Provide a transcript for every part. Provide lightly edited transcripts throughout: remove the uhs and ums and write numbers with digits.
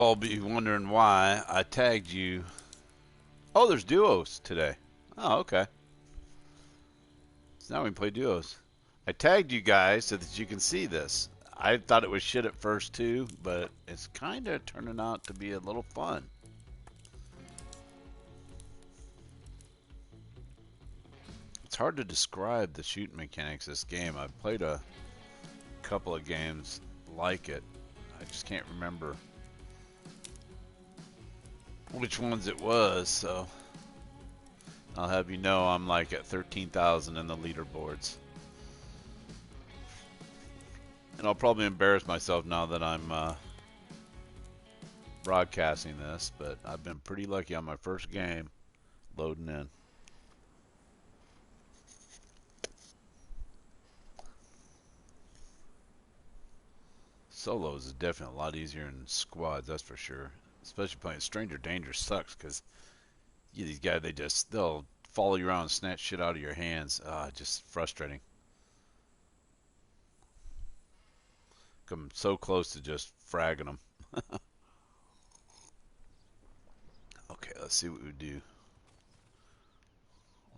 I'll be wondering why I tagged you. Oh, there's duos today. Oh, okay. So now we can play duos. I tagged you guys so that you can see this. I thought it was shit at first too, but it's kind of turning out to be a little fun. It's hard to describe the shooting mechanics of this game. I've played a couple of games like it. I just can't remember which ones it was, so I'll have you know I'm like at 13,000 in the leaderboards. And I'll probably embarrass myself now that I'm broadcasting this, but I've been pretty lucky on my first game loading in. Solos is definitely a lot easier than squads, that's for sure. Especially playing Stranger Danger sucks because these guys, they'll follow you around and snatch shit out of your hands. Just frustrating. Come so close to just fragging them. Okay, let's see what we do.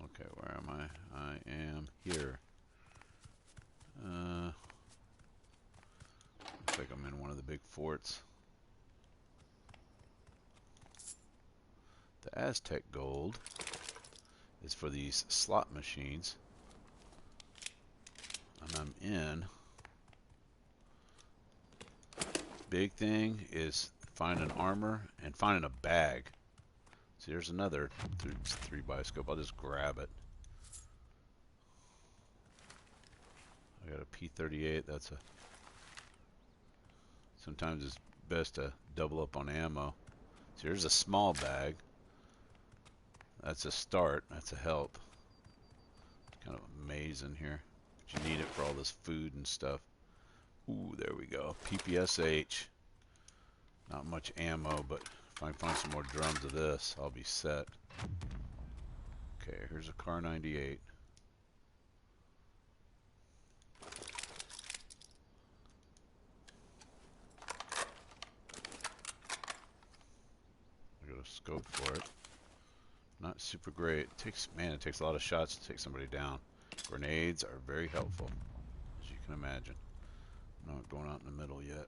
Okay, where am I? I am here. Looks like I'm in one of the big forts. The Aztec gold is for these slot machines. And I'm in. Big thing is finding armor and finding a bag. So here's another 3x scope. I'll just grab it. I got a P38. That's a. Sometimes it's best to double up on ammo. So here's a small bag. That's a start. That's a help. It's kind of amazing here. But you need it for all this food and stuff. Ooh, there we go. PPSH. Not much ammo, but if I can find some more drums of this, I'll be set. Okay, here's a Car 98. I got a scope for it. Not super great. It takes a lot of shots to take somebody down. Grenades are very helpful, as you can imagine. I'm not going out in the middle yet.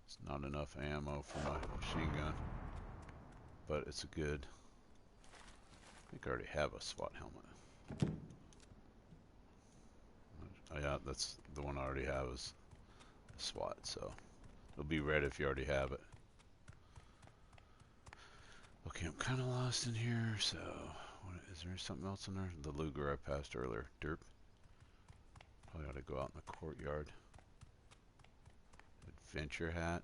It's not enough ammo for my machine gun, but it's a good. I think I already have a SWAT helmet. Oh yeah, that's the one I already have is a SWAT, so it'll be red if you already have it. Okay, I'm kind of lost in here, so is there something else in there? The Luger I passed earlier. Derp. Probably ought to go out in the courtyard. Adventure hat.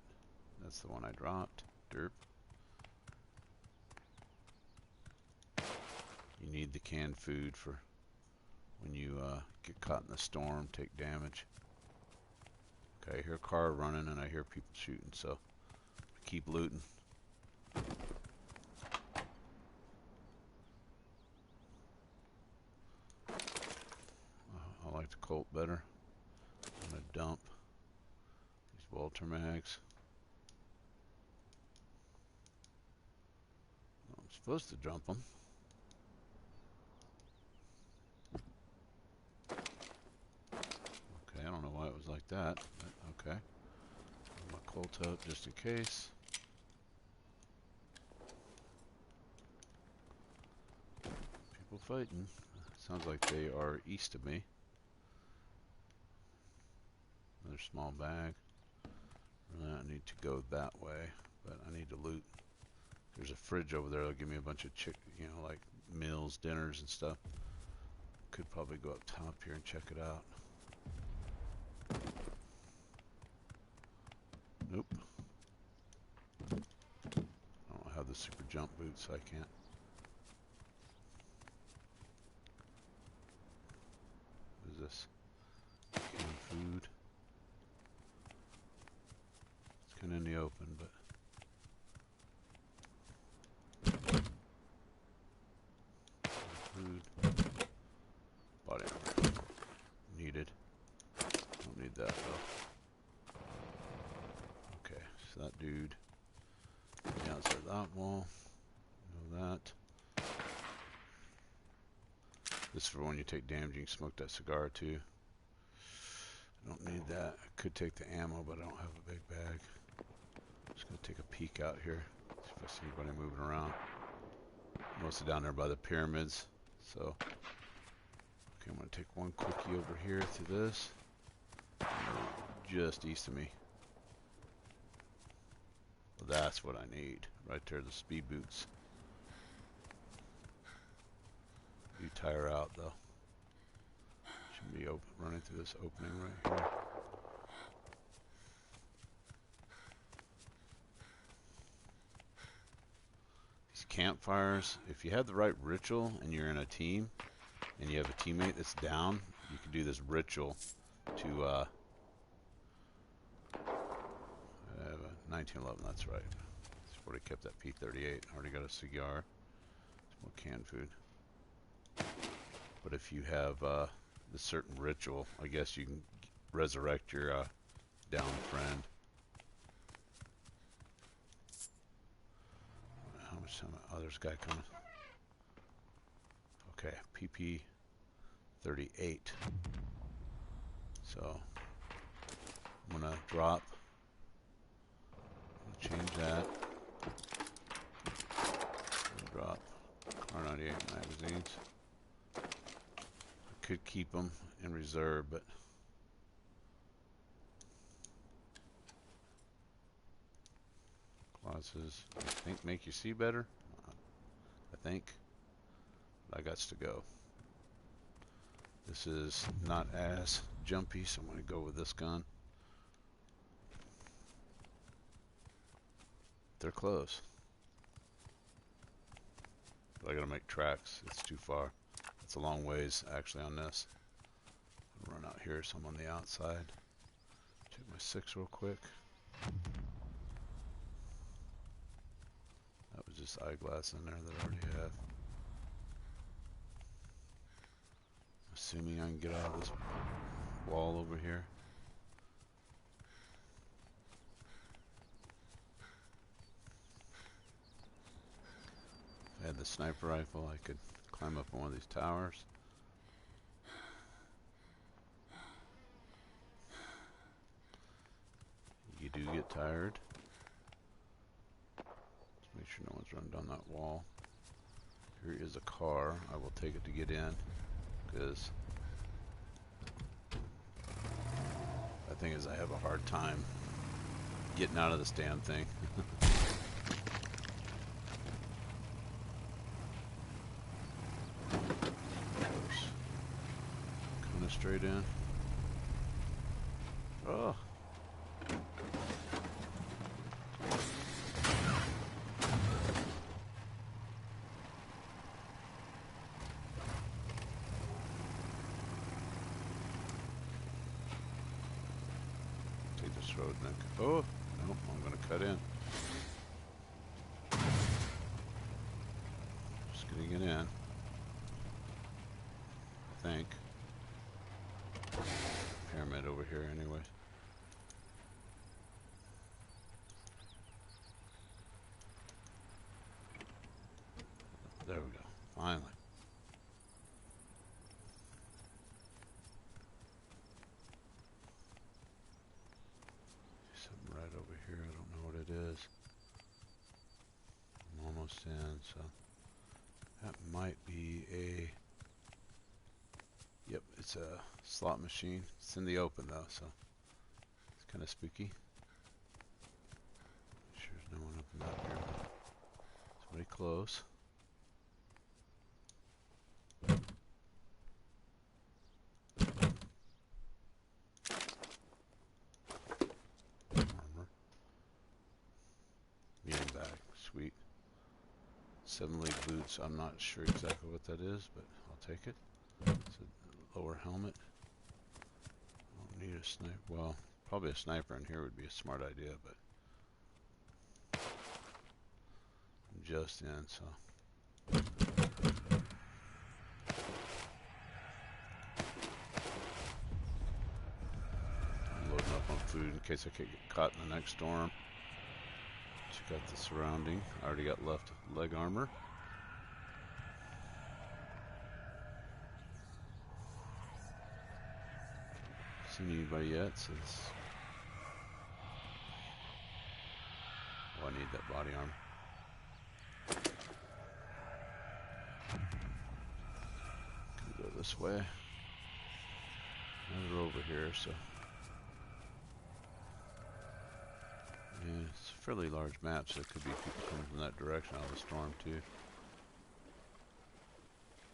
That's the one I dropped. Derp. You need the canned food for when you get caught in the storm, take damage. Okay, I hear a car running and I hear people shooting, so keep looting. I like the Colt better. I'm gonna dump these Walter mags. I'm supposed to dump them. Okay, I don't know why it was like that, but okay. Put my Colt up just in case. People fighting. Sounds like they are east of me. Another small bag. Really, I need to go that way, but I need to loot. There's a fridge over there that'll give me a bunch of like meals, dinners, and stuff. Could probably go up top here and check it out. Nope. I don't have the super jump boots, so I can't. What is this? Canned food. It's kind of in the open, but. Food. Body armor. Needed. Don't need that though. So that dude, the outside of that wall, know that. This is for when you take damage, you can smoke that cigar too. I don't need that. I could take the ammo, but I don't have a big bag. Just gonna take a peek out here, see if I see anybody moving around. Mostly down there by the pyramids. So, okay, I'm gonna take one quickie over here to this. Just east of me. Well, that's what I need. Right there, the speed boots. You tire out though. Should be running through this opening right here. These campfires, if you have the right ritual and you're in a team and you have a teammate that's down, you can do this ritual to 1911, that's right. I've already kept that P38. Already got a cigar. Some more canned food. But if you have the certain ritual, I guess you can resurrect your down friend. How much time? Oh, there's a guy coming. Okay, PP38. So I'm gonna drop. Change that. Drop R98 magazines. I could keep them in reserve, but glasses, I think, make you see better. I think. But I got to go. This is not as jumpy, so I'm going to go with this gun. They're close. But I gotta make tracks. It's too far. It's a long ways actually on this. I'll run out here, so I'm on the outside. Check my 6 real quick. That was just eyeglass in there that I already have. Assuming I can get out of this wall over here. If I had the sniper rifle, I could climb up on one of these towers. You do get tired. Just make sure no one's running down that wall. Here is a car. I will take it to get in, because the thing is, I have a hard time getting out of this damn thing. Coming straight in. Oh. Take this road, Nick. Oh, nope, I'm gonna cut in. Just gonna get in. I think. Pyramid over here anyway. There we go. Finally. Something right over here. I don't know what it is. I'm almost in, so that might be a... Yep, it's a slot machine. It's in the open though, so it's kind of spooky. Sure there's no one up in that area. Somebody close. Armor. Medium bag. Sweet. 7 lead boots. I'm not sure exactly what that is, but I'll take it. It's a lower helmet. I don't need a sniper. Well, probably a sniper in here would be a smart idea, but I'm just in, so. I'm loading up on food in case I could get caught in the next storm. Check out the surrounding. I already got left leg armor. Seen anybody yet? Says, oh, I need that body armor. Gonna go this way. Another over here, so yeah, it's a fairly large map, so it could be people coming from that direction out of the storm too.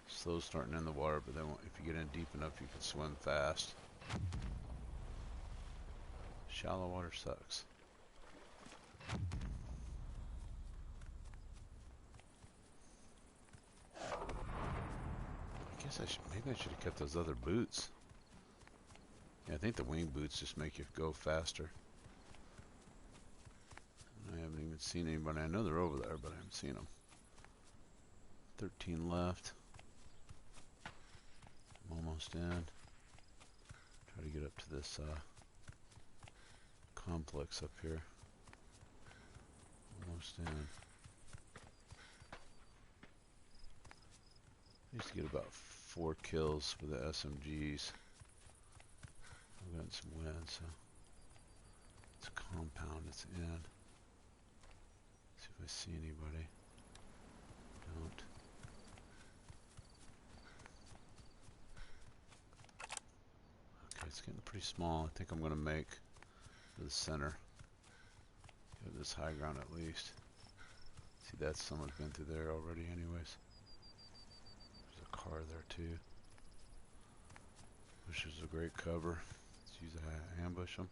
Slow starting in the water, but then if you get in deep enough, you can swim fast. Shallow water sucks. I guess maybe I should have kept those other boots. Yeah, I think the wing boots just make you go faster. I haven't even seen anybody. I know they're over there, but I haven't seen them. 13 left. I'm almost in. Try to get up to this complex up here. Almost in. I used to get about 4 kills with the SMGs. I've gotten some wins, so it's a compound, it's in. See if I see anybody. Don't. Okay, it's getting pretty small. I think I'm going to make the center. Get this high ground at least. See, that's someone's been through there already anyways. There's a car there too. Bushes a great cover. Let's use a ambush them.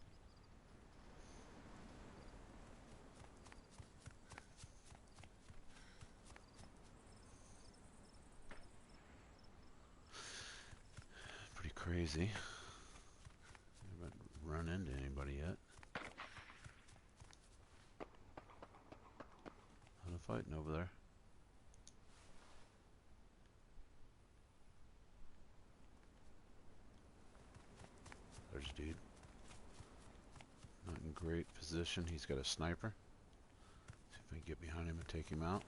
Pretty crazy. Haven't run into anybody yet. Not a fighting over there. There's a dude. Not in great position. He's got a sniper. See if I can get behind him and take him out.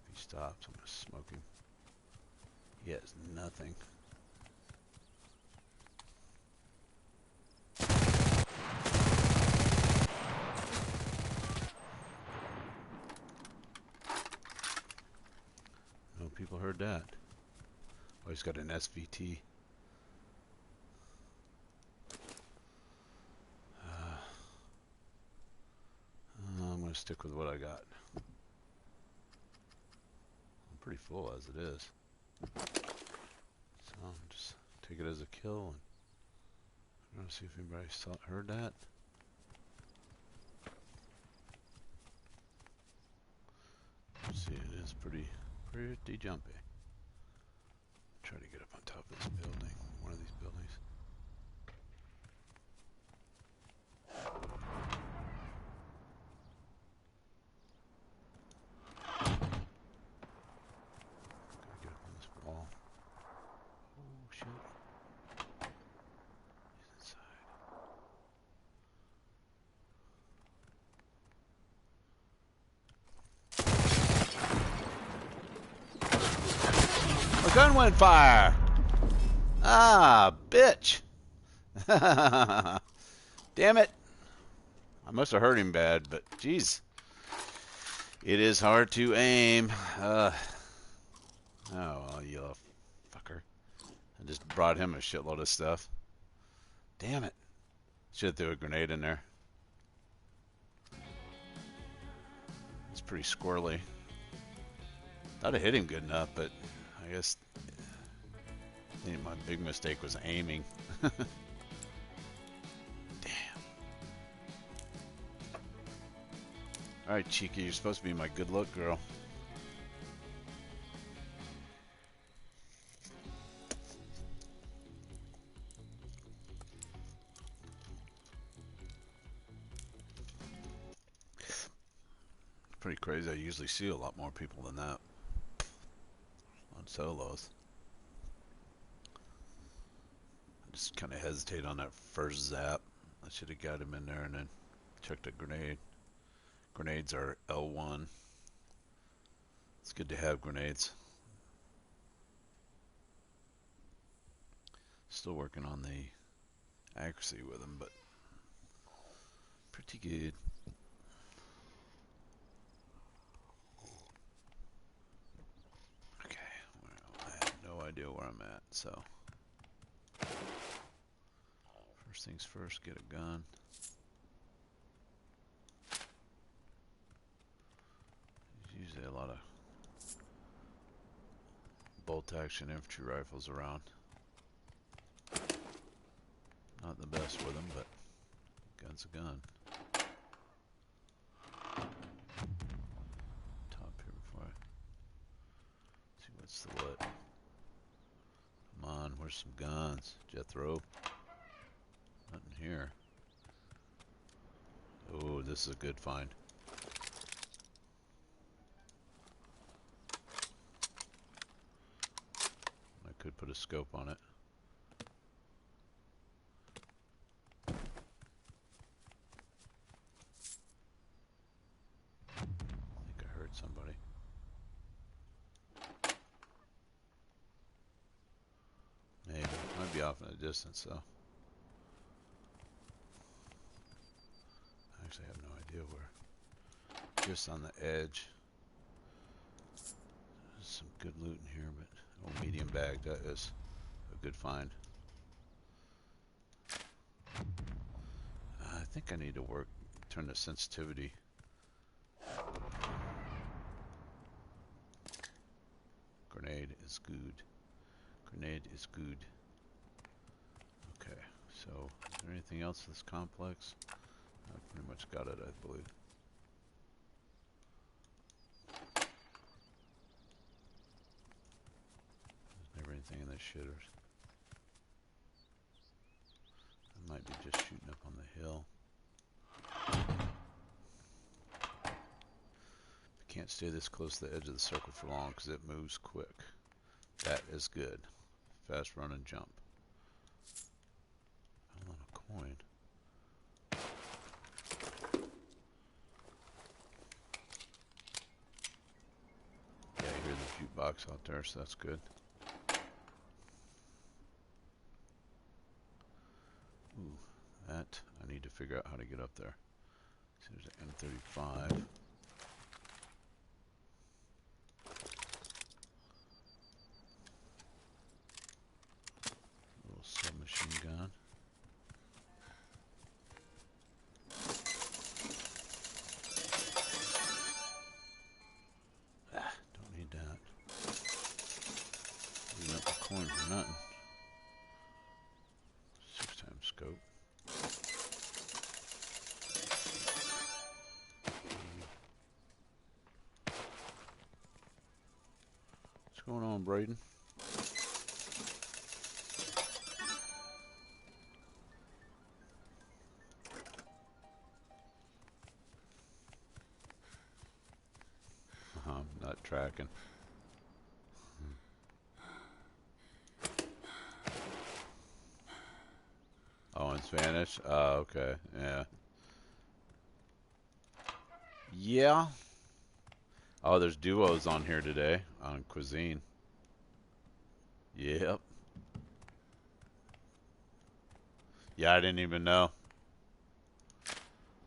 If he stops, I'm going to smoke him. He has nothing. No people heard that. Oh, he's got an SVT. I'm going to stick with what I got. I'm pretty full as it is. So just take it as a kill, and I'm going to see if anybody heard that. See, it is pretty jumpy. Try to get up on top of this building, one of these buildings. Gotta get up on this wall. Oh shit. He's inside. My gun went fire! Ah, bitch! Damn it! I must have hurt him bad, but jeez. It is hard to aim. Oh, you little fucker. I just brought him a shitload of stuff. Damn it. Should have threw a grenade in there. It's pretty squirrely. Thought I hit him good enough, but I guess I think my big mistake was aiming. Damn. Alright, Chica, you're supposed to be my good luck girl. Pretty crazy. I usually see a lot more people than that on solos. I just kind of hesitate on that first zap. I should have got him in there and then Checked a grenade. Grenades are L1. It's good to have grenades. Still working on the accuracy with them, but pretty good. Okay, well, I have no idea where I'm at, so first things first, get a gun. There's usually a lot of bolt action infantry rifles around. Not the best with them, but gun's a gun. Top here before I see what's the what. Come on, where's some guns? Jethro. Nothing here. Oh, this is a good find. I could put a scope on it. I think I heard somebody. Maybe. Might be off in the distance though. I actually have no idea where. Just on the edge. There's some good loot in here, but oh, medium bag, that is a good find. I think I need to turn the sensitivity. Grenade is good. Grenade is good. Okay, so is there anything else in this complex? I've pretty much got it, I believe. There's never anything in the shitters. I might be just shooting up on the hill. Can't stay this close to the edge of the circle for long because it moves quick. That is good. Fast run and jump. I want a coin. Yeah, I hear the jukebox out there, so that's good. Ooh, that I need to figure out how to get up there. So there's an M35. Little submachine gun. Don't need that. Leaving up a coin for nothing. 6x scope. What's going on, Braden? I'm not tracking. Oh, in Spanish? Oh, okay. Yeah. Yeah. Oh, there's duos on here today on Cuisine. Yep. Yeah, I didn't even know.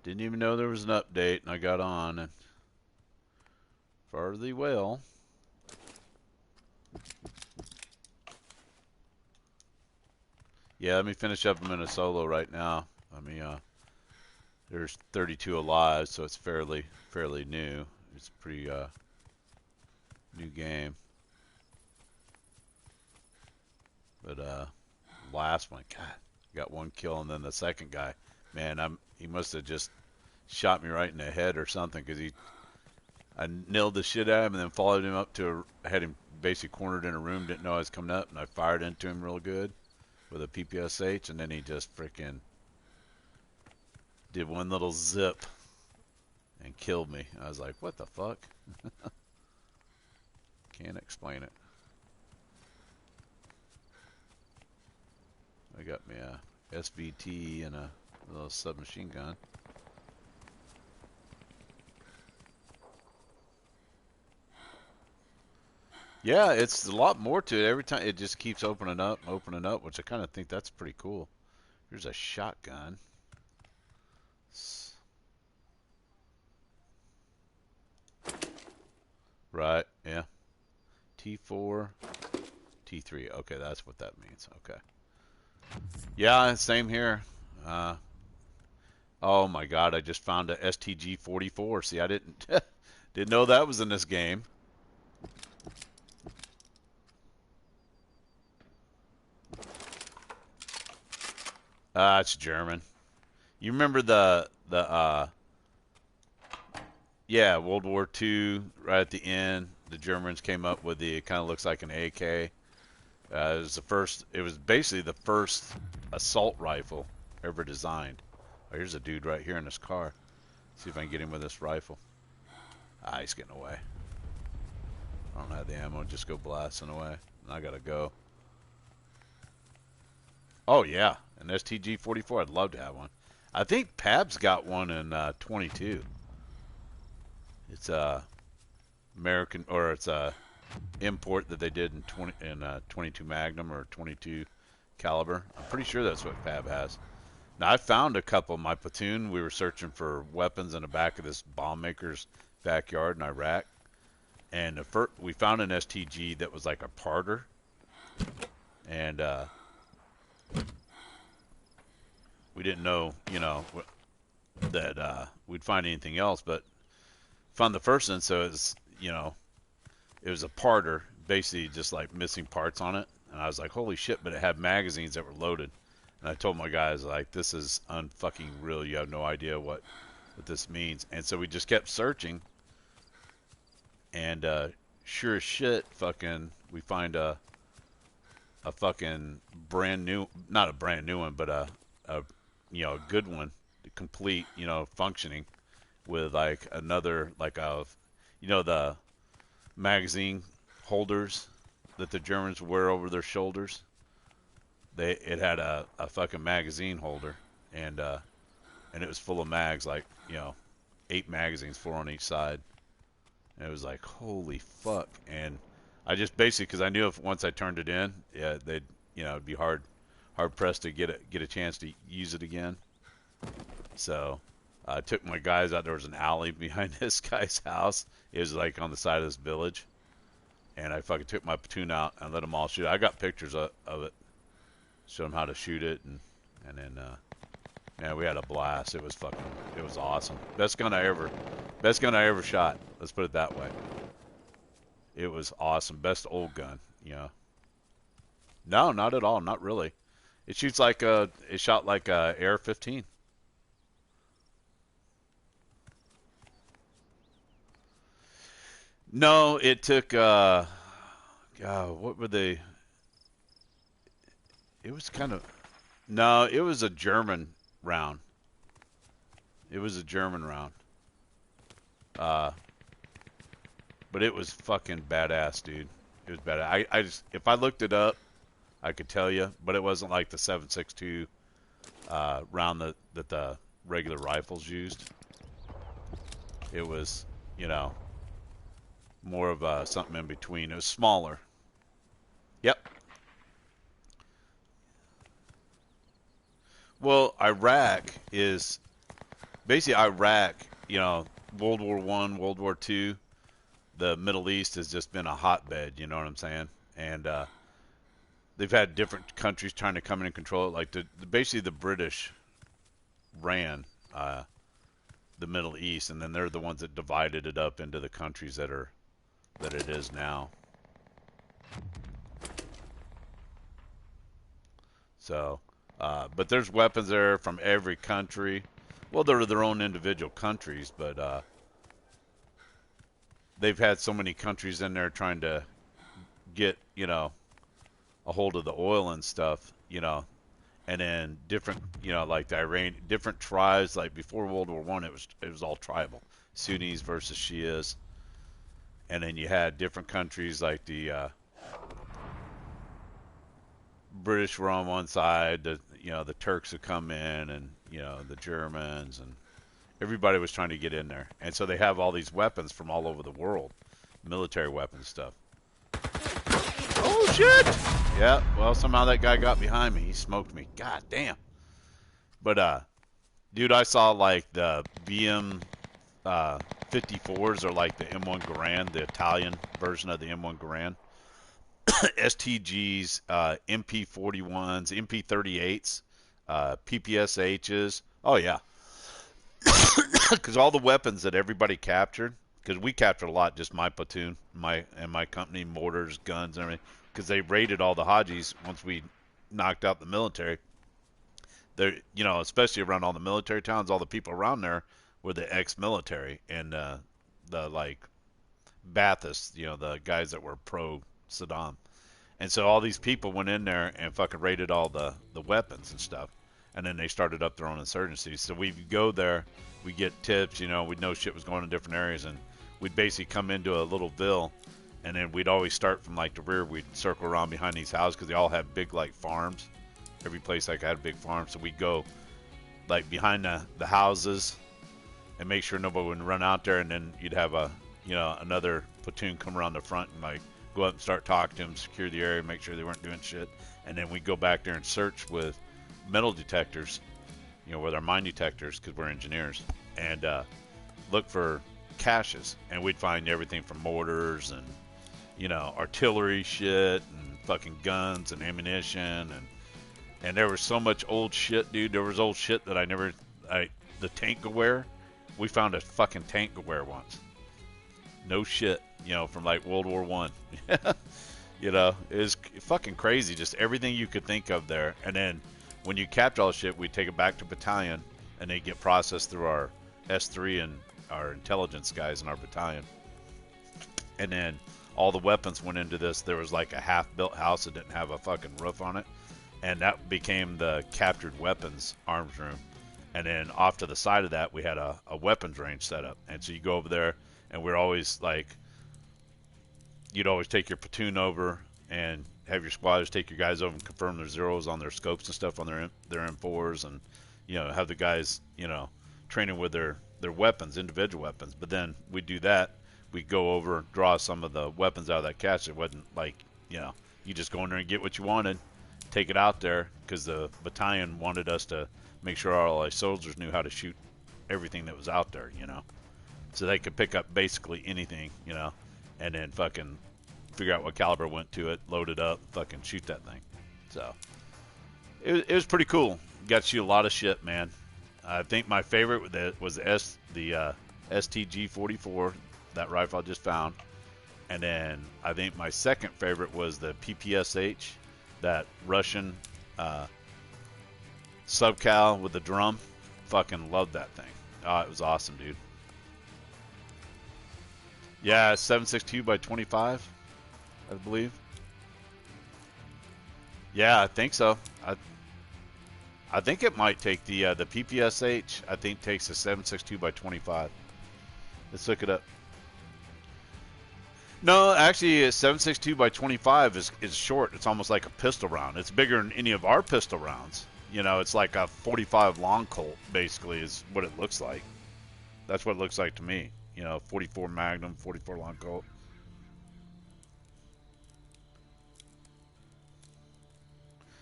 Didn't even know there was an update, and I got on, and fare thee well. Yeah, let me finish up. I'm in a solo right now. There's 32 alive, so it's fairly new. It's a pretty new game. But last one, God, got one kill, and then the second guy, man, he must have just shot me right in the head or something, because I nailed the shit out of him and then followed him up I had him basically cornered in a room, didn't know I was coming up, and I fired into him real good with a PPSH, and then he just freaking did one little zip and killed me. I was like, what the fuck? Can't explain it. I got me a SVT and a little submachine gun. Yeah, it's a lot more to it. Every time it just keeps opening up, which I kind of think that's pretty cool. Here's a shotgun. Right, yeah. T4, T3. Okay, that's what that means. Okay. Yeah, same here. Uh, oh my God, I just found a STG-44. See, I didn't know that was in this game. It's German. You remember the yeah, World War II, right at the end, the Germans came up with it kind of looks like an AK. It was the first. It was basically the first assault rifle ever designed. Oh, here's a dude right here in this car. See if I can get him with this rifle. Ah, he's getting away. I don't have the ammo. Just go blasting away. I gotta go. Oh yeah, an STG-44. I'd love to have one. I think Pab's got one in 22. It's a American, or it's a import that they did in 22 Magnum or 22 caliber. I'm pretty sure that's what Pab has. Now I found a couple in my platoon. We were searching for weapons in the back of this bomb maker's backyard in Iraq, and we found an STG that was like a parter, and we didn't know, that we'd find anything else, but found the first one. So it was a parter, basically just like missing parts on it. And I was like, holy shit, but it had magazines that were loaded. And I told my guys, like, this is unfucking real. You have no idea what this means. And so we just kept searching. And sure as shit, we find a fucking brand new, not a brand new one, but a good one, complete, functioning with like another, like the magazine holders that the Germans wear over their shoulders. It had a fucking magazine holder, and it was full of mags, like 8 magazines, 4 on each side. And it was like, holy fuck. And I just basically, because I knew if once I turned it in, yeah, it'd be hard pressed to get a chance to use it again. So I took my guys out. There was an alley behind this guy's house. It was like on the side of this village. And I fucking took my platoon out and let them all shoot. I got pictures of it. Showed them how to shoot it. And then, yeah, we had a blast. It was awesome. Best gun I ever shot. Let's put it that way. It was awesome. Best old gun, No, not at all. Not really. It shot like a AR-15. No, it took God, what were they? It was kind of No, it was a German round. It was a German round. But it was fucking badass, dude. It was badass. I just, if I looked it up, I could tell you, but it wasn't like the 7.62 round that the regular rifles used. It was, more of something in between. It was smaller. Yep. Well, Iraq is basically World War I, World War II. The Middle East has just been a hotbed. You know what I'm saying? And they've had different countries trying to come in and control it. Like basically the British ran the Middle East, and then they're the ones that divided it up into the countries that it is now. So, but there's weapons there from every country. Well, they're their own individual countries, but they've had so many countries in there trying to get, a hold of the oil and stuff, and then different, like the Iran, different tribes. Like before World War One, it was all tribal, Sunnis versus Shias, and then you had different countries like the British were on one side, the Turks would come in, and the Germans, and everybody was trying to get in there, and so they have all these weapons from all over the world, military weapons stuff. shit! Yeah, well, somehow that guy got behind me. He smoked me. God damn. But, dude, I saw, like, the BM 54s or, like, the M1 Garand, the Italian version of the M1 Garand. STGs, MP41s, MP38s, PPSHs. Oh, yeah. Because all the weapons that everybody captured, because we captured a lot, just my platoon, my company, mortars, guns, and everything, because they raided all the Hajis once we knocked out the military. There, you know, especially around all the military towns, all the people around there were the ex-military and the like Baathists, you know, the guys that were pro Saddam. And so all these people went in there and fucking raided all the weapons and stuff. And then they started up their own insurgencies. So we'd go there, we'd get tips, you know, we'd know shit was going in different areas. And we'd basically come into a little ville. And then we'd always start from like the rear. We'd circle around behind these houses because they all had big like farms. Every place like had a big farm. So we'd go like behind the houses and make sure nobody would run out there. And then you'd have another platoon come around the front and like go up and start talking to them, secure the area, make sure they weren't doing shit. And then we go back there and search with metal detectors, you know, with our mine detectors, because we're engineers, and look for caches. And we'd find everything from mortars and, you know, artillery shit and fucking guns and ammunition. And there was so much old shit, dude. There was old shit that the tank aware, we found a fucking tank aware once. No shit. You know, from like World War One. You know, it was fucking crazy. Just everything you could think of there. And then when you capture all the shit, we take it back to battalion, and they get processed through our S3 and our intelligence guys in our battalion. And then all the weapons went into this. There was like a half-built house that didn't have a fucking roof on it, and that became the captured weapons arms room. And then off to the side of that, we had a weapons range set up. And so you go over there, and we're always like, you'd always take your platoon over and have your squatters take your guys over and confirm their zeros on their scopes and stuff on their M4s, and, you know, have the guys, you know, training with their weapons, individual weapons. But then we do that, we go over, draw some of the weapons out of that cache. It wasn't like, you know, you just go in there and get what you wanted, take it out there, because the battalion wanted us to make sure all our soldiers knew how to shoot everything that was out there, you know, so they could pick up basically anything, you know, and then fucking figure out what caliber went to it, load it up, fucking shoot that thing. So it was pretty cool. Got to shoot a lot of shit, man. I think my favorite was the STG-44, that rifle I just found. And then I think my second favorite was the PPSH, that Russian subcal with the drum. Fucking loved that thing. Oh, it was awesome, dude. Yeah, 7.62 by 25, I believe. Yeah, I think so. I think it might take the PPSH. I think takes a 7.62 by 25. Let's look it up. No, actually, a 7.62 by 25 is short. It's almost like a pistol round. It's bigger than any of our pistol rounds. You know, it's like a 45 long Colt, basically, is what it looks like. That's what it looks like to me. You know, 44 Magnum, 44 long Colt.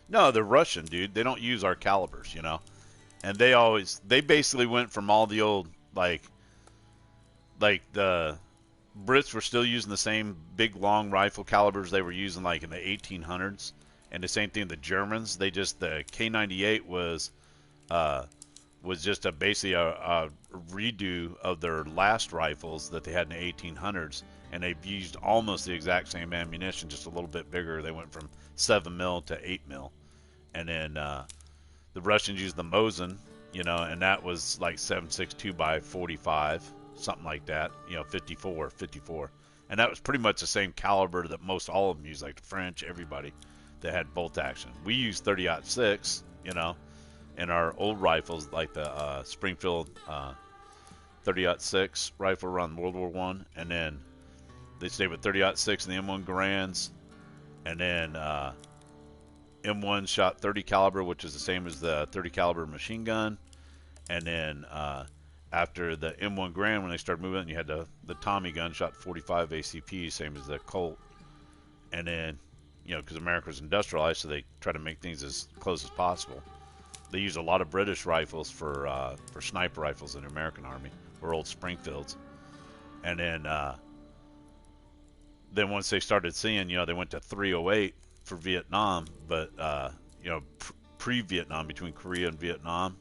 No, they're Russian, dude. They don't use our calibers, you know. And they basically went from all the old, like the Brits were still using the same big long rifle calibers they were using like in the 1800s. And the same thing, the Germans, the K98 was just basically a redo of their last rifles that they had in the 1800s, and they've used almost the exact same ammunition, just a little bit bigger. They went from 7 mil to 8 mil, and then the Russians used the Mosin, you know, and that was like 7.62 by 45, something like that, you know, 54, and that was pretty much the same caliber that most all of them used, like the French, everybody that had bolt action. We used 30-06, you know, in our old rifles, like the Springfield 30-06 rifle around World War One, and then they stayed with 30-06 and the M1 Garands, and then M1 shot 30 caliber, which is the same as the 30 caliber machine gun, and then after the M1 Garand, when they started moving, you had the Tommy gun shot 45 ACP, same as the Colt, and then you know, because America's industrialized, so they try to make things as close as possible. They use a lot of British rifles for sniper rifles in the American Army, or old Springfields. And then once they started seeing, you know, they went to 308 for Vietnam, but you know, pre-Vietnam, between Korea and Vietnam.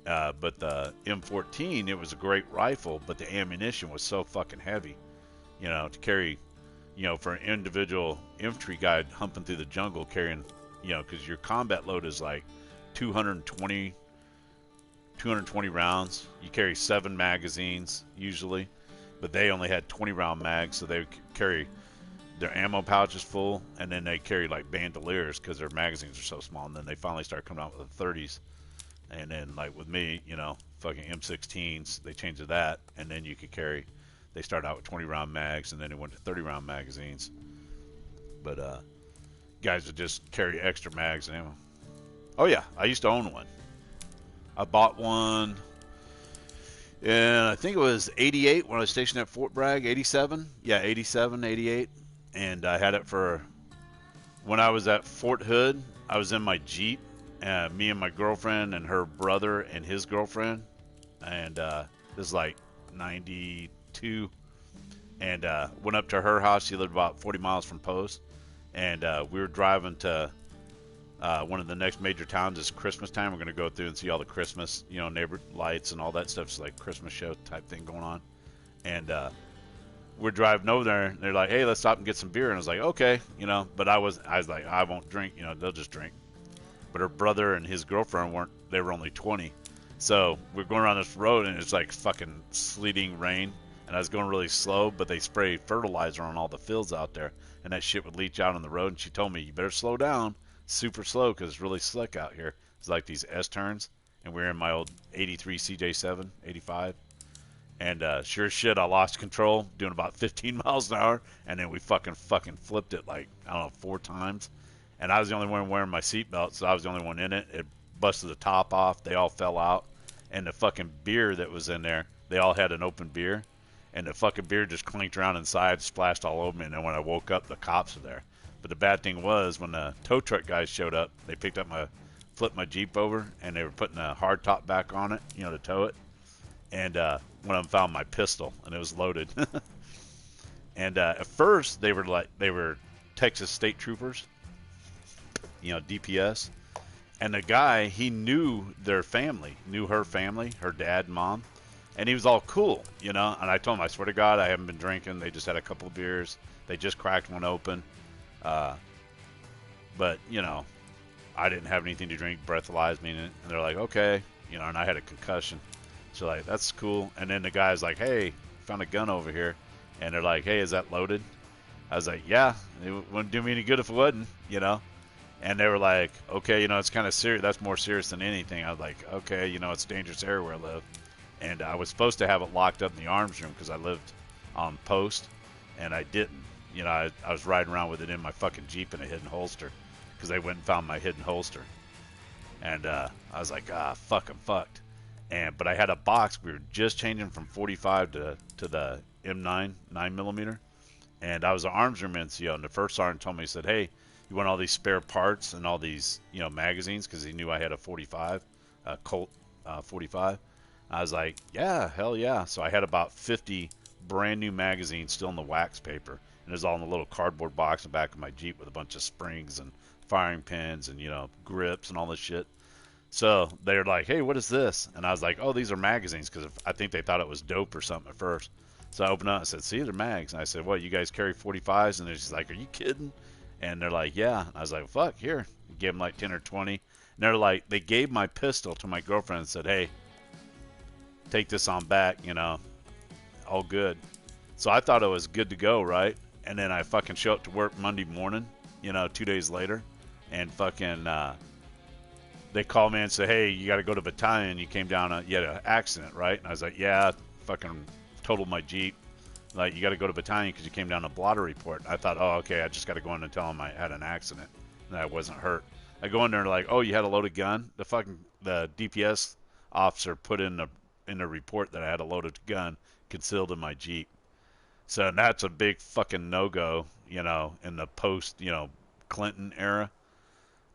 But the M14, it was a great rifle, but the ammunition was so fucking heavy, you know, to carry, you know, for an individual infantry guy humping through the jungle carrying, you know, because your combat load is like 220 rounds. You carry 7 magazines usually, but they only had 20 round mags, so they would carry their ammo pouches full, and then they carry like bandoliers because their magazines are so small. And then they finally started coming out with the 30s, and then like with me, you know, fucking M16s, they changed to that, and then you could carry. They started out with 20 round mags, and then it went to 30 round magazines. But guys would just carry extra mags and ammo. Oh yeah, I used to own one. I bought one, and I think it was 88 when I was stationed at Fort Bragg. 87, yeah, 87, 88, and I had it for when I was at Fort Hood. I was in my Jeep, me and my girlfriend and her brother and his girlfriend, and this is like 92, and went up to her house. She lived about 40 miles from Post, and we were driving to one of the next major towns. Is Christmas time. We're going to go through and see all the Christmas, you know, neighbor lights and all that stuff. It's like Christmas show type thing going on. And we're driving over there, and they're like, hey, let's stop and get some beer. And I was like, okay, you know, but I was like, I won't drink, you know, they'll just drink. But her brother and his girlfriend weren't, they were only 20. So we're going around this road, and it's like fucking sleeting rain. And I was going really slow, but they spray fertilizer on all the fields out there, and that shit would leach out on the road. And she told me, you better slow down. Super slow because it's really slick out here. It's like these S-turns, and we're in my old 83 CJ7, 85, and sure as shit, I lost control doing about 15 miles an hour, and then we fucking flipped it like, I don't know, 4 times, and I was the only one wearing my seatbelt, so I was the only one in it. It busted the top off. They all fell out, and the fucking beer that was in there, they all had an open beer, and the fucking beer just clinked around inside, splashed all over me, and then when I woke up, the cops were there. But the bad thing was, when the tow truck guys showed up, they flipped my Jeep over, and they were putting a hard top back on it, you know, to tow it. And one of them found my pistol, and it was loaded. And at first, they were Texas State Troopers, you know, DPS. And the guy, he knew their family, knew her family, her dad and mom. And he was all cool, you know. And I told him, I swear to God, I haven't been drinking. They just had a couple of beers. They just cracked one open. But, you know, I didn't have anything to drink, breathalyzed me, and they're like, okay, you know, and I had a concussion. So, like, that's cool. And then the guy's like, hey, found a gun over here. And they're like, hey, is that loaded? I was like, yeah, it wouldn't do me any good if it wasn't, you know. And they were like, okay, you know, it's kind of serious. That's more serious than anything. I was like, okay, you know, it's dangerous area where I live. And I was supposed to have it locked up in the arms room because I lived on post, and I didn't. You know, I was riding around with it in my fucking Jeep in a hidden holster because they went and found my hidden holster. And I was like, fuck, I'm fucked. But I had a box. We were just changing from 45 to the M9, 9mm. And I was an arms room NCO, and the first sergeant told me, he said, hey, you want all these spare parts and all these, you know, magazines? Because he knew I had a 45, a Colt 45. I was like, yeah, hell yeah. So I had about 50 brand new magazines still in the wax paper. And it was all in a little cardboard box in the back of my Jeep with a bunch of springs and firing pins and, you know, grips and all this shit. So they're like, hey, what is this? And I was like, oh, these are magazines, because I think they thought it was dope or something at first. So I opened up and said, see, they're mags. And I said, what, you guys carry 45s? And they're just like, are you kidding? And they're like, yeah. And I was like, fuck, here. Gave them like 10 or 20. And they're like, they gave my pistol to my girlfriend and said, hey, take this on back, you know, all good. So I thought it was good to go, right? And then I fucking show up to work Monday morning, you know, 2 days later, and fucking they call me and say, hey, you got to go to battalion. You came down, you had an accident, right? And I was like, yeah, fucking totaled my Jeep. Like, you got to go to battalion because you came down a blotter report. I thought, oh, okay, I just got to go in and tell them I had an accident and I wasn't hurt. I go in there and like, oh, you had a loaded gun? The DPS officer put in the report that I had a loaded gun concealed in my Jeep. So that's a big fucking no-go, you know, in the post, you know, Clinton era.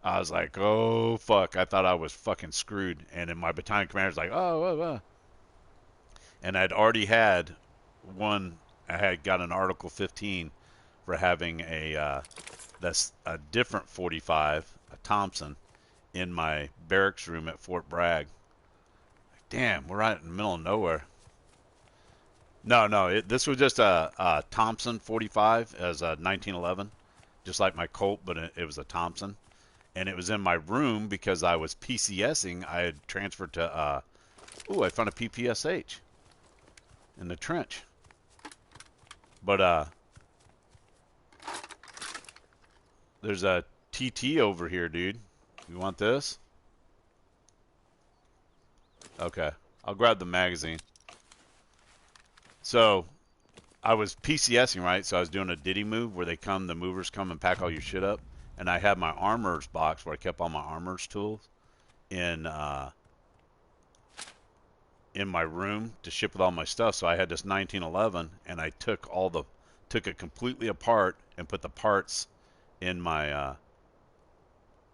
I was like, oh fuck, I thought I was fucking screwed. And then my battalion commander's like, oh. And I'd already had one. I had got an Article 15 for having that's a different 45, a Thompson, in my barracks room at Fort Bragg. Damn, we're right in the middle of nowhere. No, this was just a Thompson 45 as a 1911, just like my Colt, but it was a Thompson. And it was in my room because I was PCSing. I had transferred to, I found a PPSH in the trench. But, there's a TT over here, dude. You want this? Okay. I'll grab the magazine. So, I was PCSing, right? So I was doing a Diddy move where the movers come and pack all your shit up. And I had my armor's box where I kept all my armor's tools in my room to ship with all my stuff. So I had this 1911, and I took it completely apart and put the parts in my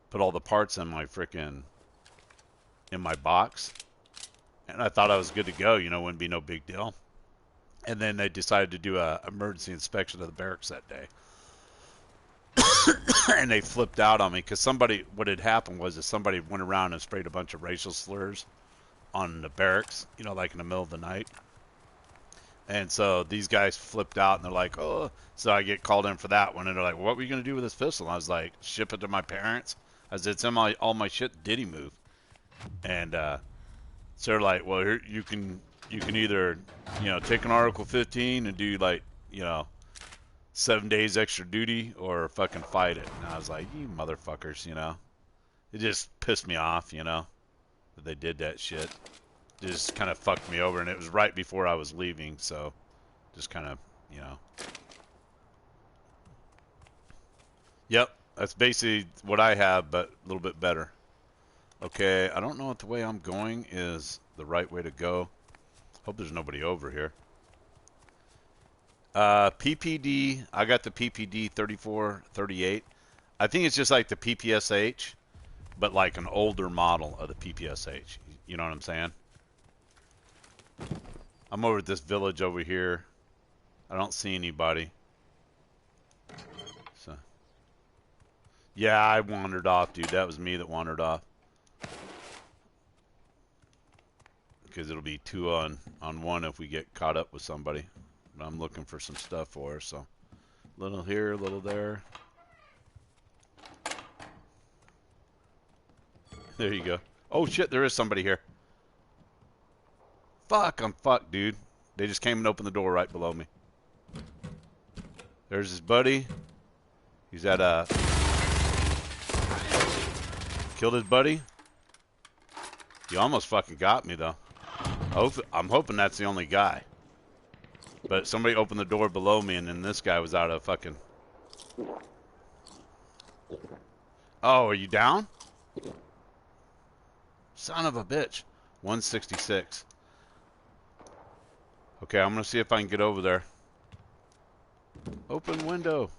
put all the parts in my in my box. And I thought I was good to go, wouldn't be no big deal. And then they decided to do a emergency inspection of the barracks that day. And they flipped out on me because what had happened was that somebody went around and sprayed a bunch of racial slurs on the barracks, like in the middle of the night. And so these guys flipped out and they're like, oh. So I get called in for that one. And they're like, well, what were you going to do with this pistol? And I was like, ship it to my parents. I said, it's in all my shit Diddy move. And so they're like, well, here, you can either, take an Article 15 and do 7 days extra duty or fucking fight it. And I was like, you motherfuckers, It just pissed me off, that they did that shit. It just kind of fucked me over, and it was right before I was leaving, so just kind of, Yep, that's basically what I have, but a little bit better. Okay, I don't know if the way I'm going is the right way to go. Hope there's nobody over here. PPD, I got the PPD 3438. I think it's just like the PPSH, but like an older model of the PPSH. You know what I'm saying? I'm over at this village over here. I don't see anybody. So, yeah, I wandered off, dude. That was me that wandered off. Because it'll be 2 on 1 if we get caught up with somebody. But I'm looking for some stuff for her, so little here, little there. There you go. Oh shit, there is somebody here. Fuck, I'm fucked, dude. They just came and opened the door right below me. There's his buddy. He's at killed his buddy. He almost fucking got me though. I'm hoping that's the only guy. But somebody opened the door below me, and then this guy was out of fucking... Oh, are you down? Son of a bitch. 166. Okay, I'm going to see if I can get over there. Open window.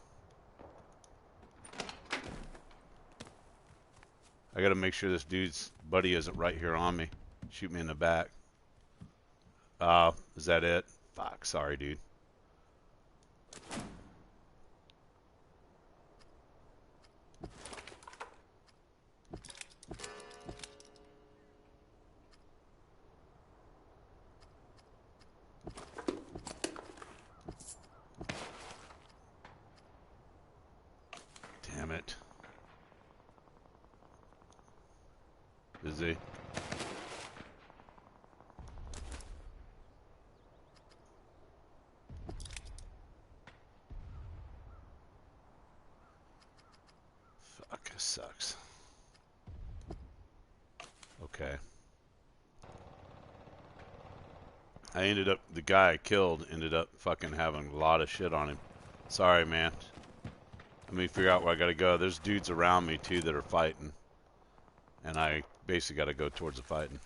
I got to make sure this dude's buddy isn't right here on me. Shoot me in the back. Is that it? Fuck, sorry, dude. Damn it. Is he? Fuck, this sucks. Okay. The guy I killed ended up fucking having a lot of shit on him. Sorry, man. Let me figure out where I gotta go. There's dudes around me, too, that are fighting. And I basically gotta go towards the fighting.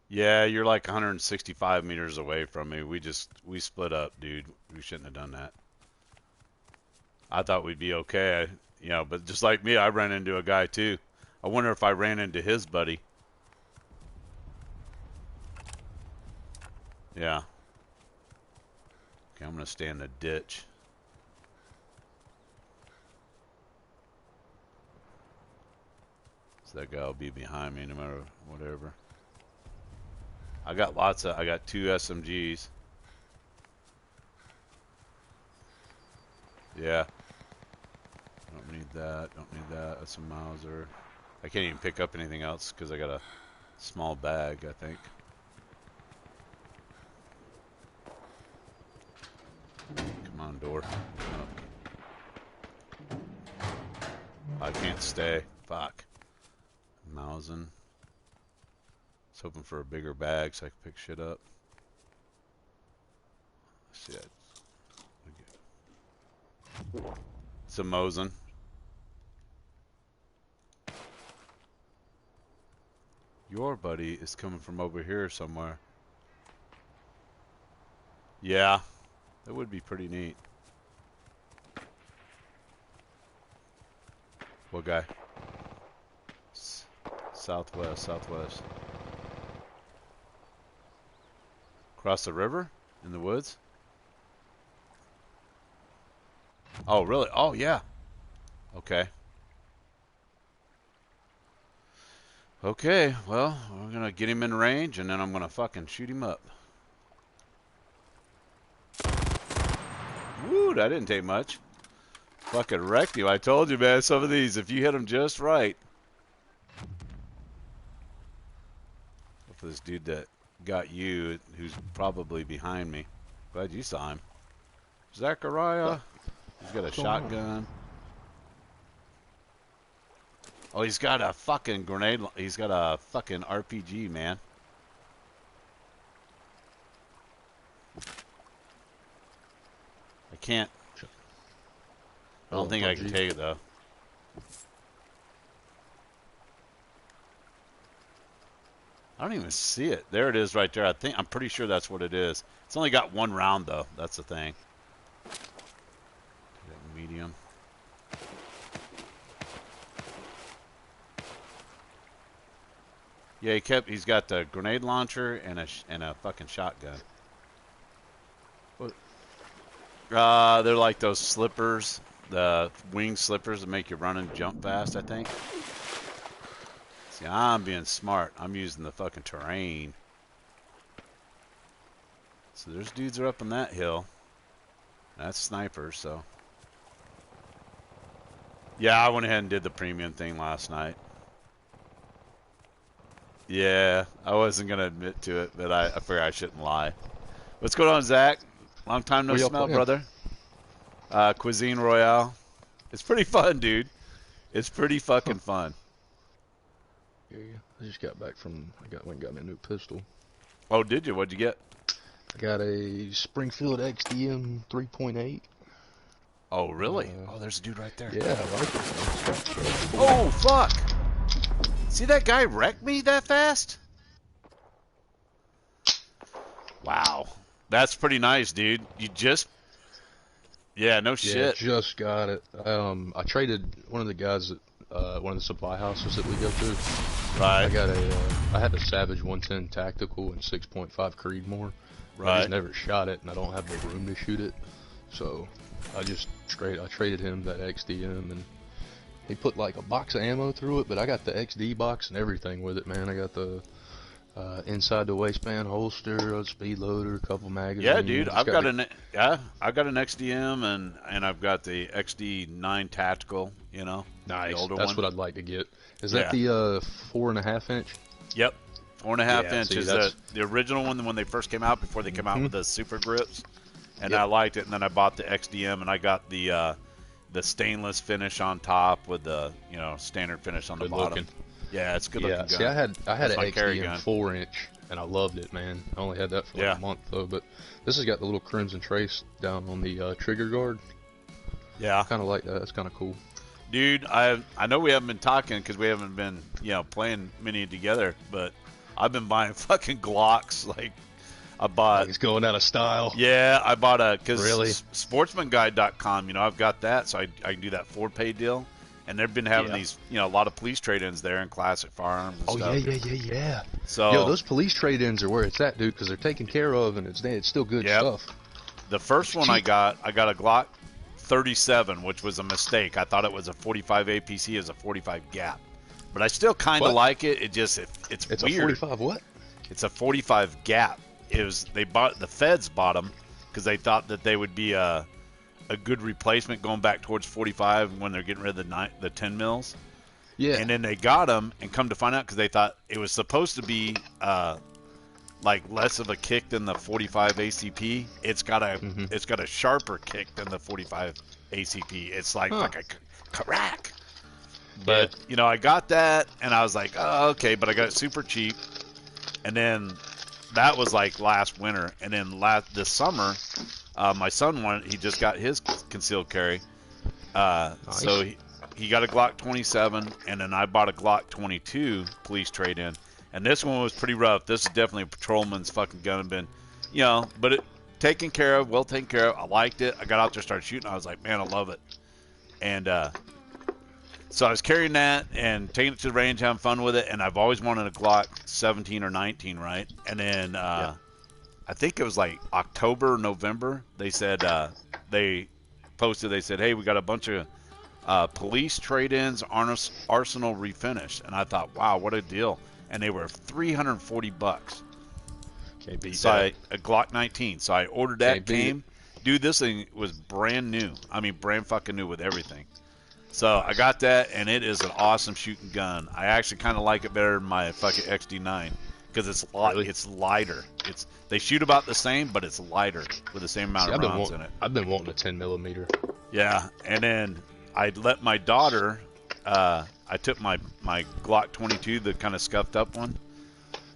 Yeah, you're like 165 meters away from me. We split up, dude. We shouldn't have done that. I thought we'd be okay. You know, but just like me, I ran into a guy too. I wonder if I ran into his buddy. Yeah. Okay, I'm gonna stay in the ditch. So that guy will be behind me no matter whatever. I got two SMGs. Yeah. Don't need that. Don't need that. That's a Mauser. I can't even pick up anything else because I got a small bag, I think. Come on, door. Oh. I can't stay. Fuck. Mausen. I was hoping for a bigger bag so I could pick shit up. Let's see. It's a Mosin. Your buddy is coming from over here somewhere. Yeah, that would be pretty neat. What guy? Southwest. Across the river? In the woods? Oh, really? Oh, yeah. Okay. Okay, well, we're gonna get him in range, and then I'm gonna fucking shoot him up. Woo, that didn't take much. Fucking wrecked you. I told you, man, some of these, if you hit them just right. For this dude that got you, who's probably behind me. Glad you saw him. Zachariah. He's got a shotgun. Oh, he's got a fucking grenade. He's got a fucking RPG, man. I can't. I don't think I can take it, though. I don't even see it. There it is right there. I'm pretty sure that's what it is. It's only got one round, though. That's the thing. Medium. Yeah, he's got the grenade launcher and a fucking shotgun. What? They're like those slippers, the wing slippers that make you run and jump fast, I think. See, I'm being smart. I'm using the fucking terrain. So there's dudes are up on that hill. That's snipers, so. Yeah, I went ahead and did the premium thing last night. Yeah, I wasn't going to admit to it, but I figured I shouldn't lie. What's going on, Zach? Long time no smell, brother. Cuisine Royale. It's pretty fun, dude. It's pretty fucking fun. Yeah, I just got back from, went and got me a new pistol. Oh, did you? What'd you get? I got a Springfield XDM 3.8. Oh, really? Oh, there's a dude right there. Yeah, I like it. Oh, fuck! See that guy wreck me that fast? Wow. That's pretty nice, dude. You just... Yeah, no shit. Yeah, just got it. I traded one of the guys at one of the supply houses that we go to. Right. I had a Savage 110 Tactical and 6.5 Creedmoor. Right. I just never shot it, and I don't have the room to shoot it. So I traded him that XDM, and he put like a box of ammo through it, but I got the XD box and everything with it, man. I got the inside the waistband holster, a speed loader, a couple magazines. Yeah, dude, I've got an XDM and I've got the XD9 Tactical. You know, nice. The older That's one. what I'd like to get. Is that the 4.5 inch? Yep, 4.5 inches. See, the original one when they first came out before they came out with the super grips, and I liked it. And then I bought the XDM and I got the stainless finish on top with the standard finish on the bottom. Looking. Yeah, it's good looking gun. See, I had That's an my carry XDM gun. 4-inch, and I loved it, man. I only had that for like a month though, but this has got the little crimson trace down on the trigger guard. Yeah, kind of like that. That's kind of cool. Dude, I know we haven't been talking because we haven't been playing many together, but I've been buying fucking Glocks. Like, I bought. Like it's going out of style. Yeah, I bought because Really? sportsmanguide.com, I've got that, so I can do that 4-pay deal. And they've been having these, a lot of police trade-ins there and classic firearms and stuff. Yeah. So, yo, those police trade-ins are where it's at, dude, because they're taken care of and it's still good stuff. The first one I got a Glock 37, which was a mistake. I thought it was a 45 APC as a 45 gap. But I still kind of like it. It's It's weird. a 45 what? It's a 45 gap. The feds bought them because they thought that they would be a good replacement going back towards 45 when they're getting rid of the 10 mils. Yeah. And then they got them and come to find out because they thought it was supposed to be like less of a kick than the 45 ACP. It's got a sharper kick than the 45 ACP. It's like a crack. But I got that and I was like, oh, okay, but I got it super cheap. And then that was like last winter, and then this summer, my son he just got his concealed carry. Nice. So he got a Glock 27, and then I bought a Glock 22 police trade-in. And this one was pretty rough. This is definitely a patrolman's fucking gun. Been, but well taken care of. I liked it. I got out there, started shooting. I was like, man, I love it. And so I was carrying that and taking it to the range, having fun with it. And I've always wanted a Glock 17 or 19, right? And then I think it was like October, November. They said they posted. They said, hey, we got a bunch of police trade-ins, Arsenal refinished. And I thought, wow, what a deal. And they were $340. Can't beat that. A Glock 19. So I ordered that. Came. Dude, this thing was brand new. I mean, brand fucking new with everything. So I got that, and it is an awesome shooting gun. I actually kind of like it better than my fucking XD9 because it's lighter. They shoot about the same, but it's lighter with the same amount of rounds in it. I've been wanting a 10 millimeter. Yeah, and then I let my daughter. I took my Glock 22, the kind of scuffed up one.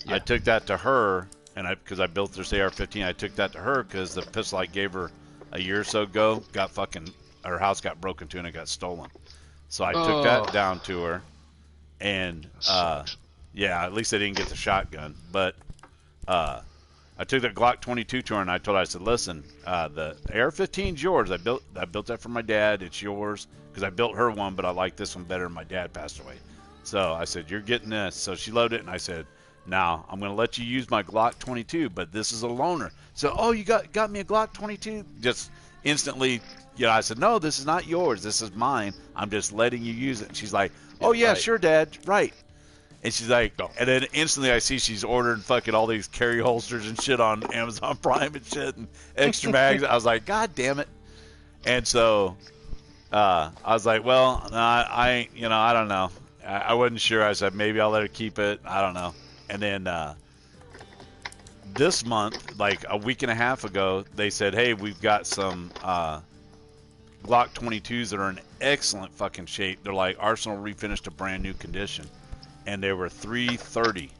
Yeah. I took that to her, and because I built this AR-15, I took that to her because the pistol I gave her a year or so ago her house got broken into and it got stolen. So I took that down to her, and at least I didn't get the shotgun. But I took that Glock 22 to her, and I told her, I said, listen, the AR-15's yours. I built that for my dad. It's yours because I built her one, but I like this one better. And my dad passed away, so I said, you're getting this. So she loaded it, and I said, now I'm going to let you use my Glock 22, but this is a loaner. So, you got me a Glock 22? Just instantly. I said, no, this is not yours. This is mine. I'm just letting you use it. And she's like, oh, yeah, right. Sure, Dad. Right. And she's like, no. And then instantly I see she's ordering fucking all these carry holsters and shit on Amazon Prime and shit and extra mags. I was like, God damn it. And so I was like, well, I ain't, I don't know. I wasn't sure. I said, maybe I'll let her keep it. I don't know. And then this month, like a week and a half ago, they said, hey, we've got some Glock 22s that are in excellent fucking shape. They're like Arsenal refinished to brand new condition, and they were $330.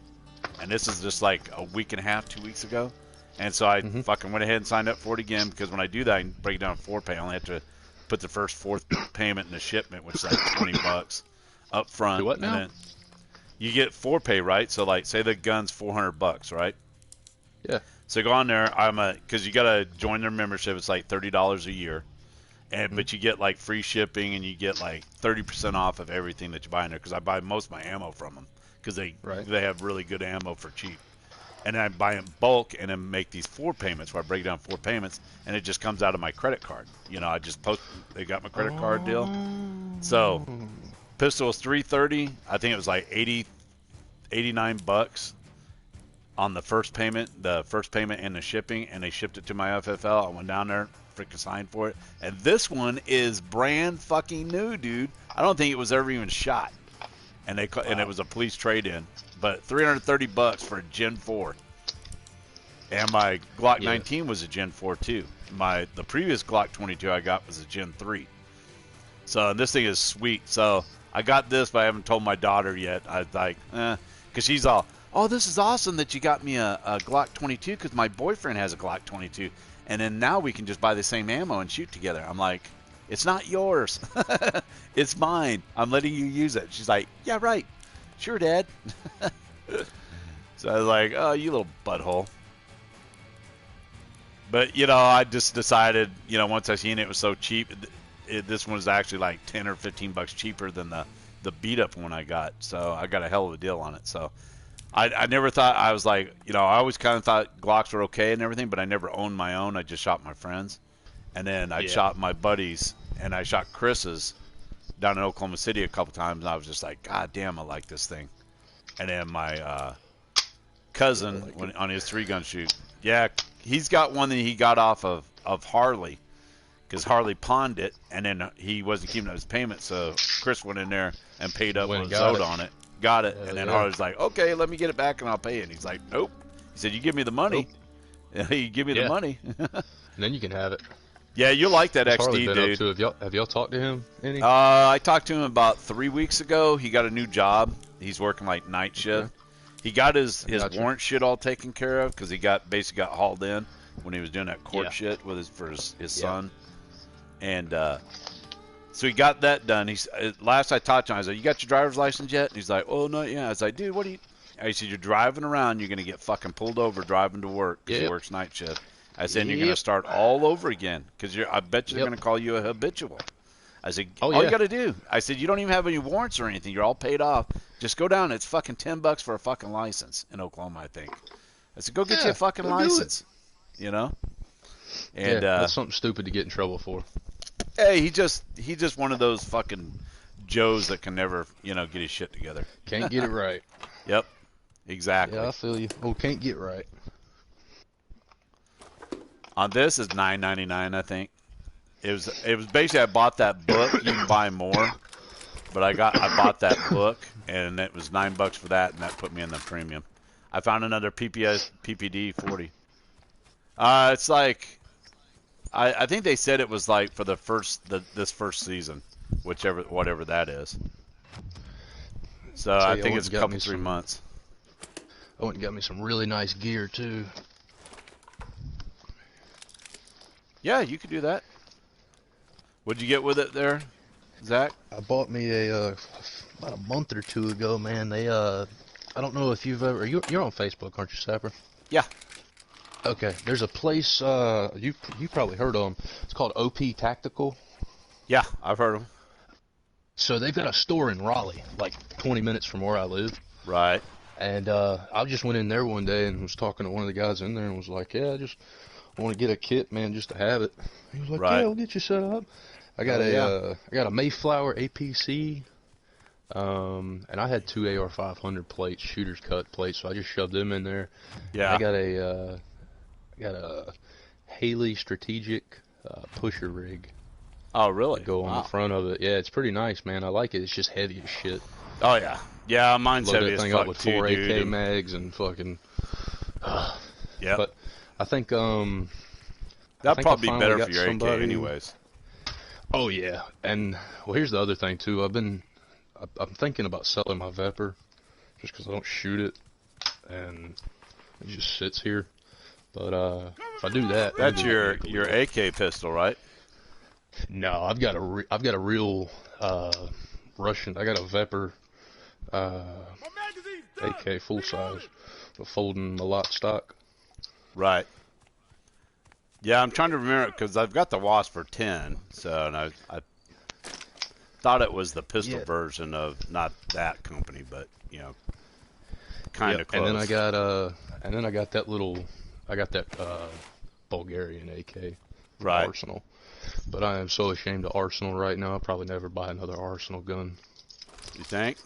And this is just like a week and a half, 2 weeks ago. And so I fucking went ahead and signed up for it again because when I do that, I can break it down 4-pay. I only have to put the first 4th payment in the shipment, which is like $20 up front. Do what now? And then you get 4-pay, right? So like, say the gun's $400, right? Yeah. So go on there. Because you gotta join their membership. It's like $30 a year. But you get like free shipping and you get like 30% off of everything that you buy in there because I buy most of my ammo from them because they have really good ammo for cheap. And then I buy in bulk and then make these 4 payments where I break down 4 payments and it just comes out of my credit card. I just they got my credit card deal. So pistol was $330. I think it was like $89 on the first payment and the shipping, and they shipped it to my FFL. I went down there, freaking signed for it, and this one is brand fucking new, dude. I don't think it was ever even shot, and and it was a police trade-in, but $330 for a Gen 4. And my Glock 19 was a Gen 4 too. The previous Glock 22 I got was a Gen 3. So this thing is sweet. So I got this, but I haven't told my daughter yet. I was like, because she's all, oh, this is awesome that you got me a Glock 22 because my boyfriend has a Glock 22. And then now we can just buy the same ammo and shoot together. I'm like, it's not yours. It's mine. I'm letting you use it. She's like, yeah, right. Sure, Dad. So I was like, oh, you little butthole. But you know, I just decided, you know, once I seen it was so cheap, this one was actually like 10 or 15 bucks cheaper than the beat up one I got. So I got a hell of a deal on it. So I never thought, I was like, you know, I always kind of thought Glocks were okay and everything, but I never owned my own. I just shot my friends, and then I shot my buddies, and I shot Chris's down in Oklahoma City a couple times, and I was just like, God damn, I like this thing. And then my cousin, on his 3-gun shoot, yeah, he's got one that he got off of Harley, because Harley pawned it, and then he wasn't keeping up his payment, so Chris went in there and paid up on Zod on it, got it, and then Harley's like, okay, let me get it back and I'll pay it. And he's like, nope. He said, you give me the money. You give me the money. And then you can have it. Yeah, you like that What's XD, Harley dude. Have y'all talked to him any? I talked to him about 3 weeks ago. He got a new job. He's working like night shift. He got his warrant shit all taken care of, because he basically got hauled in when he was doing that court shit with his son. And so he got that done. Last I talked to him, I was like, you got your driver's license yet? And he's like, oh, not yet. I was like, dude, what do you... I said, you're driving around, you're going to get fucking pulled over driving to work, because he works night shift. I said, you're going to start all over again, because I bet you they're going to call you a habitual. I said, all you got to do. I said, you don't even have any warrants or anything. You're all paid off. Just go down. It's fucking $10 for a fucking license in Oklahoma, I think. I said, go get you a fucking license. You know? And that's something stupid to get in trouble for. Hey, he's just one of those fucking Joes that can never, you know, get his shit together. Can't get it right. Yep. Exactly. Yeah, I feel you. Oh, can't get right. On this is $9.99, I think. It was basically, I bought that book. You can buy more, but I bought that book, and it was $9 for that, and that put me in the premium. I found another PPD 40. It's like, I think they said it was like for this first season, whatever that is. So I think it's a couple 3 months. I went and got me some really nice gear too. Yeah, you could do that. What'd you get with it there, Zach? I bought me about a month or two ago, man. They I don't know if you've ever you're on Facebook, aren't you, Sapper? Yeah. Okay, there's a place you probably heard of them. It's called OP Tactical. Yeah, I've heard of them. So they've got a store in Raleigh, like 20 minutes from where I live. Right. And I just went in there one day and was talking to one of the guys in there and was like, yeah, I just want to get a kit, man, just to have it. He was like, yeah, we'll get you set up. I got I got a Mayflower APC, and I had 2 AR-500 plates, shooter's cut plates, so I just shoved them in there. Yeah. I got a Haley Strategic pusher rig. Oh, really? Go on the front of it. Yeah, it's pretty nice, man. I like it. It's just heavy as shit. Oh yeah, yeah. Mine's heavy as fuck. Load that thing up with 4 AK mags and fucking. Yeah. But I think that'd probably be better for your AK anyways. Oh yeah, and well, here's the other thing too. I'm thinking about selling my Vepr, just because I don't shoot it, and it just sits here. But if I do that, that's your AK pistol, right? No, I've got a real Russian. I got a Vepr AK full size, a folding Malot stock. Right. Yeah, I'm trying to remember because I've got the Wasp for 10, so and I thought it was the pistol version of not that company, but you know, kind of close. And then I got that Bulgarian AK from Arsenal. But I am so ashamed of Arsenal right now. I'll probably never buy another Arsenal gun. You think?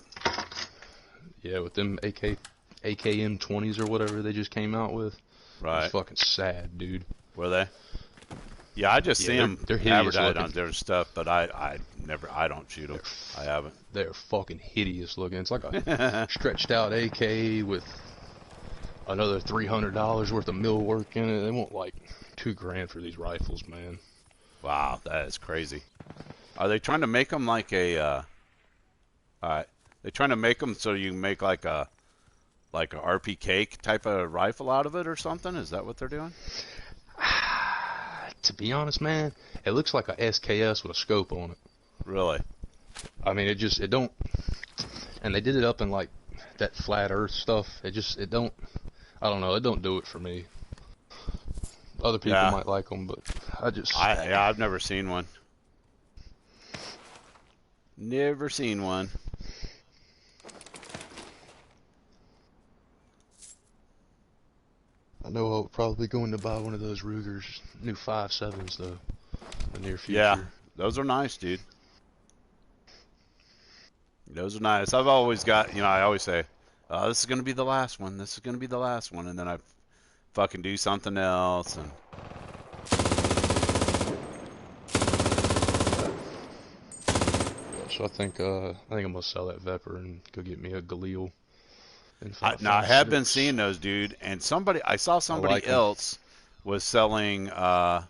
Yeah, with them AKM 20s or whatever they just came out with. Right. It's fucking sad, dude. Were they? Yeah, I just see them advertised on their stuff, but I don't shoot them. I haven't. They're fucking hideous looking. It's like a stretched out AK with another $300 worth of mill work in it. They want like $2,000 for these rifles, man. Wow, that is crazy. Are they trying to make them like a? They're trying to make them so you can make like a RPK type of rifle out of it or something? Is that what they're doing? To be honest, man, it looks like a SKS with a scope on it. Really? I mean, it don't. And they did it up in like that flat Earth stuff. It don't. I don't know. It don't do it for me. Other people Yeah. might like them, but I just Yeah, I've never seen one. Never seen one. I know I'll probably going to buy one of those Ruger's new 5.7s though in the near Yeah, future. those are nice, dude. Those are nice. I've always got, I always say, this is going to be the last one. This is going to be the last one. And then I fucking do something else. And Yeah, so I think I'm gonna sell that Vepr and go get me a Galil in now I have been 5.56. seeing those, dude. And I saw I somebody like them. else was selling uh,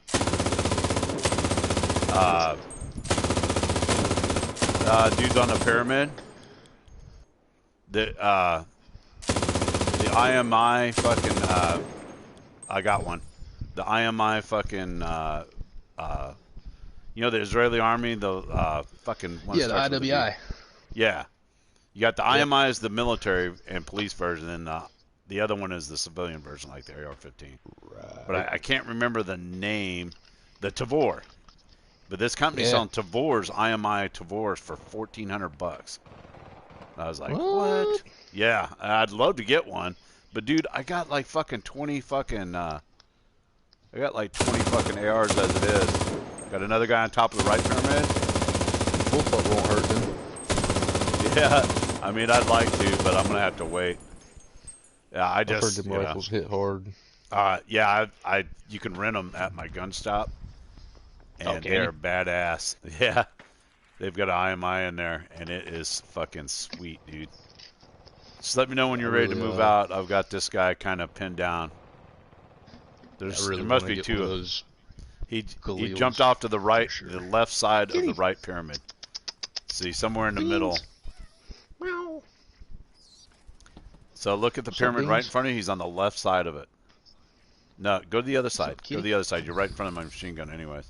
dudes on the pyramid. The IMI fucking I got one. The IMI fucking the Israeli army, the fucking one that Yeah, the starts with a V. IWI. Yeah, you got the Yep. IMI is the military and police version, and the other one is the civilian version, like the AR-15. But Right. I can't remember the name. The Tavor. But this company's Yeah. selling Tavors, IMI Tavors for $1,400. I was like, What? what? Yeah, I'd love to get one, but dude, I got like fucking 20 fucking I got like 20 fucking ARs as it is. Got another guy on top of the right pyramid. Bullpup won't hurt them. Yeah, I mean, I'd like to, but I'm gonna have to wait. Yeah, I I've heard just, them rifles hit hard. yeah, you can rent them at my gun stop, Oh, and can you? they're badass. Yeah, they've got an IMI in there, and it is fucking sweet, dude. Just let me know when Yeah, you're ready to move out. I've got this guy kind of pinned down. I There really must want to be get one of two. those He jumped Galils off to the for right, the sure. left side of the Kitty. right pyramid. See, somewhere in the middle. Beans. Meow. So look at the What's up, pyramid right in Beans? front of you. He's on the left side of it. No, go to the other What's side. up, Go to kitty? the other side. You're right in front of my machine gun anyways.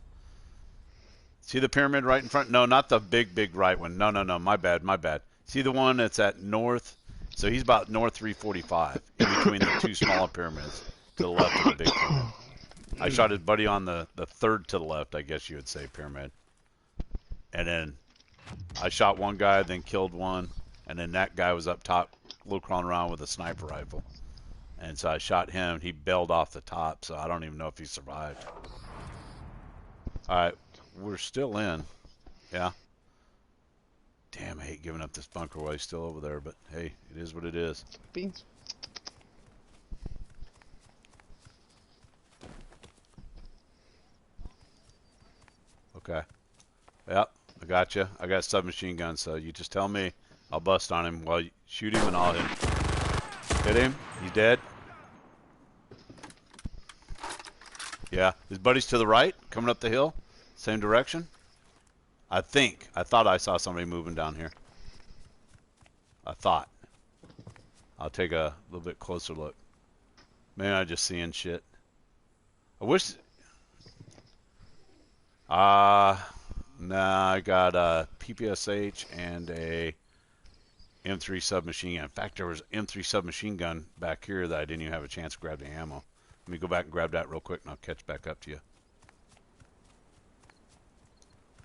See the pyramid right in front? No, not the big right one. No, no, no. My bad, my bad. See the one that's at north? So he's about north 345, in between the two smaller pyramids, to the left of the big pyramid. I shot his buddy on the third to the left, I guess you would say, pyramid. And then I shot one guy, then killed one, and then that guy was up top, little crawling around with a sniper rifle. And so I shot him. He bailed off the top, so I don't even know if he survived. All right, we're still in. Yeah. Damn, I hate giving up this bunker while he's still over there, but hey, it is what it is. Beans. Okay. Yep, I got you. I got submachine gun, so you just tell me. I'll bust on him. Well, shoot him and I'll hit him. Hit him. He's dead. Yeah. His buddy's to the right, coming up the hill. Same direction. I thought I saw somebody moving down here. I thought. I'll take a little bit closer look. Maybe I'm just seeing shit. I wish... Nah, I got a PPSH and a M3 submachine gun. In fact, there was an M3 submachine gun back here that I didn't even have a chance to grab the ammo. Let me go back and grab that real quick and I'll catch back up to you.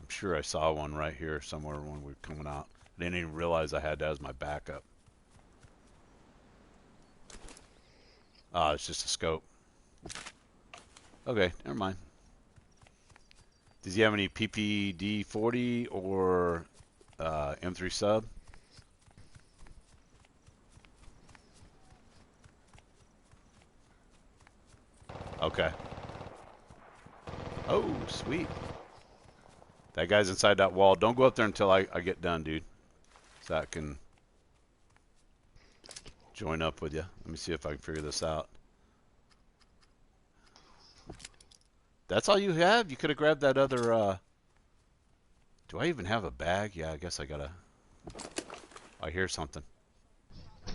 I'm sure I saw one right here somewhere when we were coming out. I didn't even realize I had that as my backup. It's just a scope. Okay, never mind. Does he have any PPD 40 or M3 sub? Okay. Oh, sweet. That guy's inside that wall. Don't go up there until I get done, dude. So I can join up with you. Let me see if I can figure this out. That's all you have? You could have grabbed that other, do I even have a bag? Yeah, I guess I gotta... I hear something. Is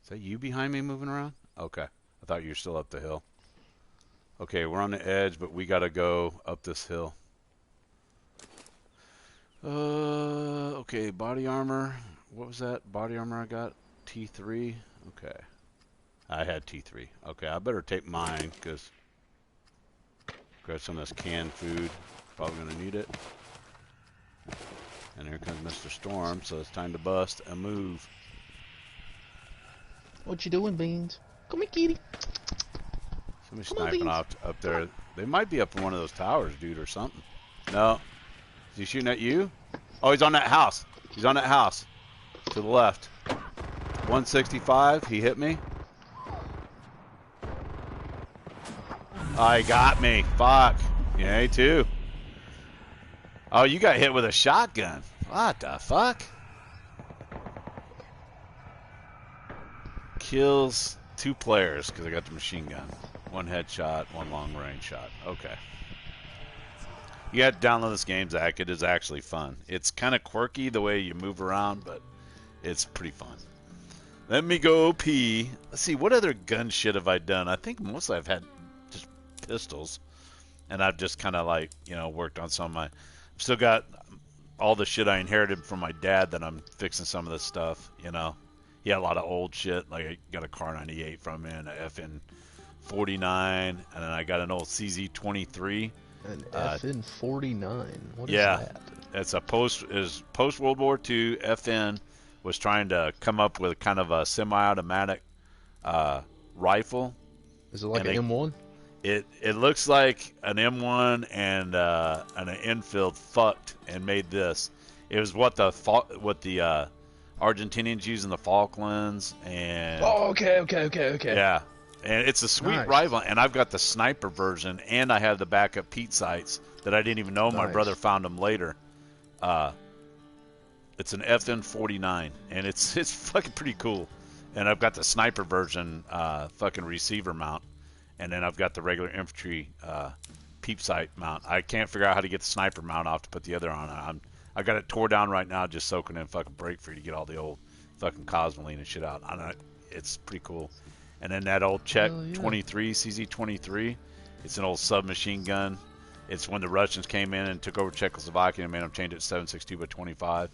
that you behind me moving around? Okay. I thought you were still up the hill. Okay, we're on the edge, but we gotta go up this hill. Okay, body armor. What was that body armor I got? T3. Okay. I had T3. Okay, I better take mine, because grab some of this canned food. Probably going to need it. And here comes Mr. Storm, so it's time to bust and move. What you doing, Beans? Come here, kitty. Somebody's Come on, sniping Beans. up there. They might be up in one of those towers, dude, or something. No. Is he shooting at you? Oh, he's on that house. He's on that house. To the left. 165. He hit me. Oh, he got me. Fuck. Yeah, he too. Oh, you got hit with a shotgun. What the fuck? Kills 2 players because I got the machine gun. 1 headshot, 1 long range shot. Okay. You got to download this game, Zach. It is actually fun. It's kind of quirky the way you move around, but it's pretty fun. Let me go pee. Let's see, what other gun shit have I done? I think mostly I've had just pistols. And I've just kind of like, you know, worked on some of my... Still got all the shit I inherited from my dad that I'm fixing some of this stuff, you know. He had a lot of old shit. Like I got a Car 98 from him, an FN 49, and then I got an old CZ23. An FN 49. What is yeah, that? It's a post World War II. FN was trying to come up with kind of a semi-automatic rifle. Is it like an M1? It looks like an M1 and an Enfield fucked and made this. It was what the Argentinians use in the Falklands and. Oh, okay. Yeah, and it's a sweet rifle, and I've got the sniper version, and I have the backup Pete sights that I didn't even know. My brother found them later. It's an FN 49, and it's fucking pretty cool. And I've got the sniper version fucking receiver mount, and then I've got the regular infantry peep sight mount. I can't figure out how to get the sniper mount off to put the other on. I got it tore down right now, just soaking in fucking brake free to get all the old fucking Cosmoline and shit out. It's pretty cool. And then that old Czech 23, CZ23, it's an old submachine gun. It's when the Russians came in and took over Czechoslovakia and made them change it to 7.62 by 25.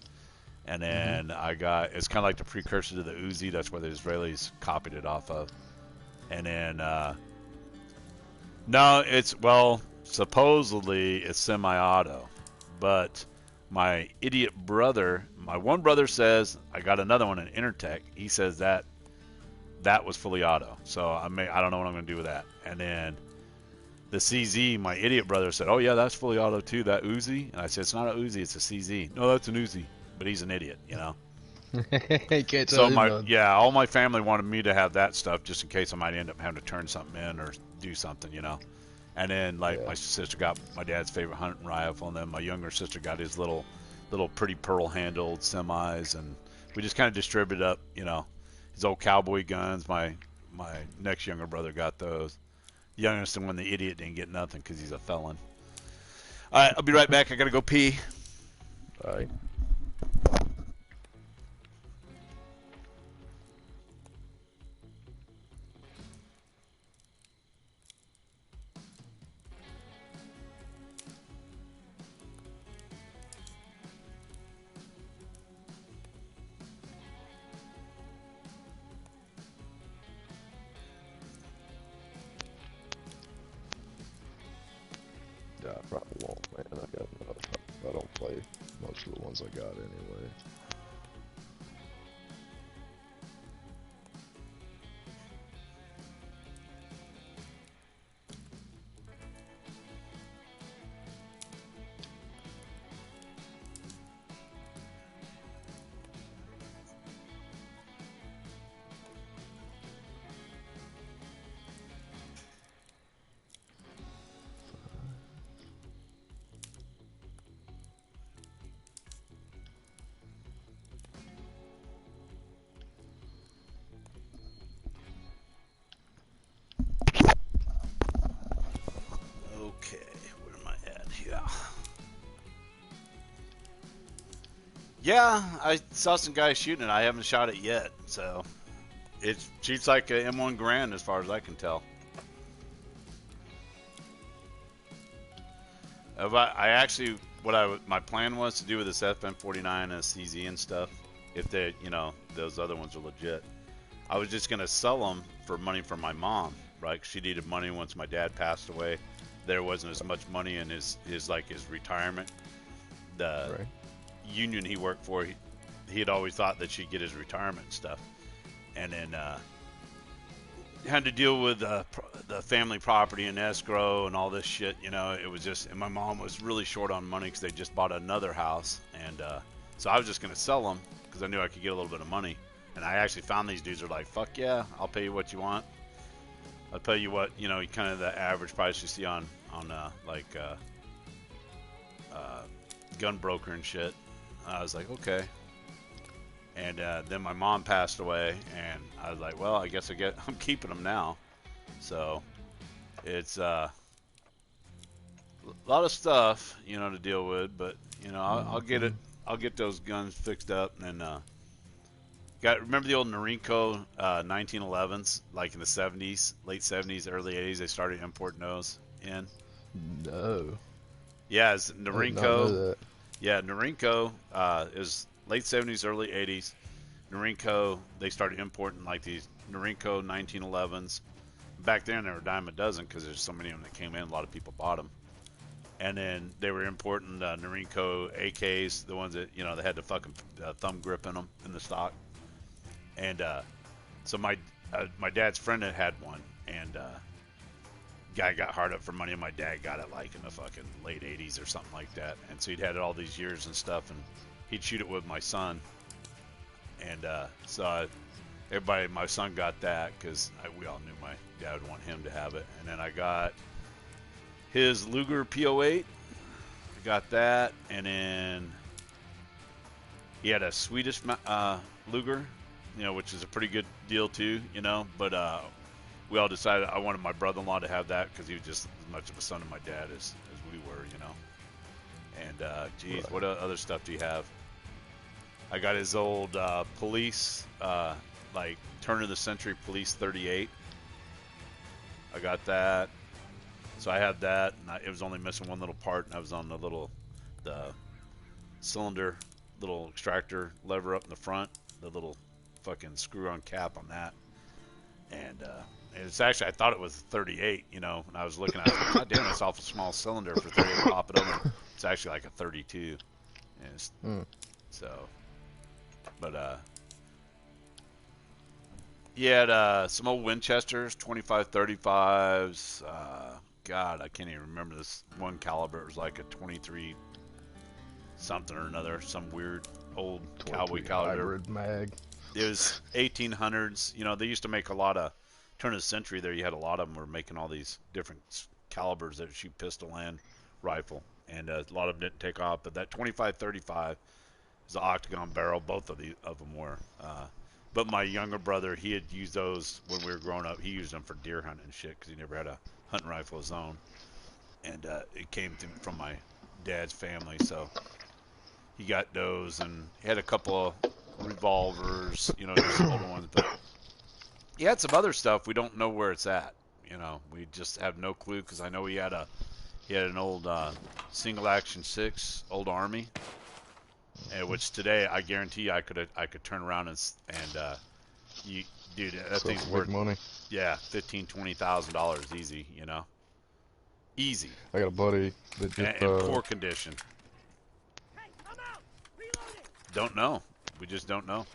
And then it's kind of like the precursor to the Uzi. That's where the Israelis copied it off of. And then, no, supposedly it's semi-auto. But my idiot brother, my one brother says, I got another one in Intertech. He says that was fully auto. So I don't know what I'm going to do with that. And then the CZ, my idiot brother said, oh yeah, that's fully auto too, that Uzi. And I said, it's not a Uzi, it's a CZ. No, that's an Uzi. But he's an idiot, you know. Can't tell all my family wanted me to have that stuff just in case I might end up having to turn something in or do something, you know. And then my sister got my dad's favorite hunting rifle, and then my younger sister got his little pretty pearl handled semis, and we just kind of distributed up, you know, his old cowboy guns. My next younger brother got those. The youngest one, the idiot, didn't get nothing because he's a felon. All right, I'll be right back. I gotta go pee. All right. I probably won't, man. I don't play most of the ones I got anyway. Okay, where am I at? Yeah, I saw some guys shooting it. I haven't shot it yet, so it shoots like a M1 Garand as far as I can tell. My plan was to do with this FN49 and CZ and stuff, if they, you know, those other ones are legit. I was just gonna sell them for money from my mom, right? She needed money once my dad passed away. There wasn't as much money in his retirement. The Right. union he worked for, he had always thought that she'd get his retirement and stuff. And then had to deal with the family property and escrow and all this shit. You know, it was just, and my mom was really short on money because they just bought another house. And so I was just going to sell them because I knew I could get a little bit of money. And I actually found these dudes are like, fuck yeah, I'll pay you what you want. I'll tell you what, you know, kind of the average price you see on gun broker and shit. I was like, okay. And then my mom passed away, and I was like, well, I guess I'm keeping them now. So it's a lot of stuff, you know, to deal with, but you know, I'll get it. I'll get those guns fixed up, and then remember the old Norinco 1911s, like in the 70s, late 70s, early 80s. They started importing those in. No. Yeah, it's I did not know Norinco. that. Yeah, Norinco is late 70s, early 80s. Norinco, they started importing like these Norinco 1911s. Back then, they were a dime a dozen because there's so many of them that came in. A lot of people bought them. And then they were importing Norinco AKs, the ones that, you know, they had the fucking thumb grip in them in the stock. And so my dad's friend had one, and guy got hard up for money, and my dad got it like in the fucking late 80s or something like that. And so he'd had it all these years and stuff, and he'd shoot it with my son. And everybody, my son got that because we all knew my dad would want him to have it. And then I got his Luger P08. I got that, and then he had a Swedish Luger, you know, which is a pretty good deal too, you know. But we all decided I wanted my brother-in-law to have that because he was just as much of a son of my dad as we were, you know. And geez, Right. what other stuff do you have? I got his old police, like turn of the century police 38. I got that. So I had that, and it was only missing one little part, and I was on the cylinder, little extractor lever up in the front, the little fucking screw-on cap on that. And it's actually, I thought it was 38, you know, and I was looking at it, like, God damn, that's awful small cylinder for 38, pop it open. It's actually like a 32. And it's, so, but he had some old Winchesters, 25-35s. God, I can't even remember this one caliber. It was like a 23 something or another, some weird old cowboy caliber. Hybrid mag. It was 1800s. You know, they used to make a lot of turn of the century there. You had a lot of them were making all these different calibers that shoot pistol and rifle, and a lot of them didn't take off. But that 25-35 is an octagon barrel. Both of them were. But my younger brother, he had used those when we were growing up. He used them for deer hunting and shit because he never had a hunting rifle of his own, and it came from my dad's family, so he got those, and he had a couple of revolvers, you know, just older ones, but he had some other stuff we don't know where it's at, you know. We just have no clue because I know he had an old single action 6 old Army, which today I guarantee I could turn around and you, dude, that So thing's big worth money. yeah, $15,000-$20,000 easy, you know, easy, I got a buddy that just and poor condition. Don't know. We just don't know.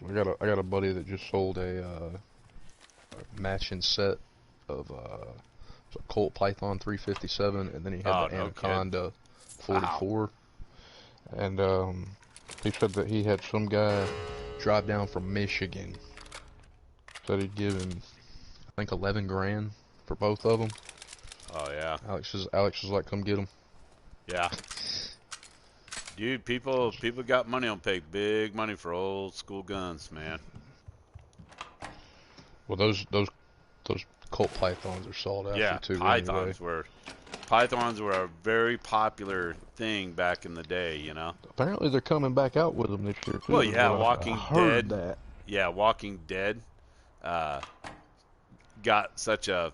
so I got a buddy that just sold a matching set of it's a Colt Python 357, and then he had the no Anaconda 44. Wow. And he said that he had some guy drive down from Michigan. Said he'd give him, I think, 11 grand for both of them. Oh yeah. Alex was like, come get them. Yeah. Dude, people got money on pay big money for old school guns, man. Well, those Colt Pythons are sought after Yeah, too. pythons Anyway. were a very popular thing back in the day, you know. Apparently they're coming back out with them this year too. Well, yeah, but Walking I heard Dead. that. Yeah, Walking Dead got such a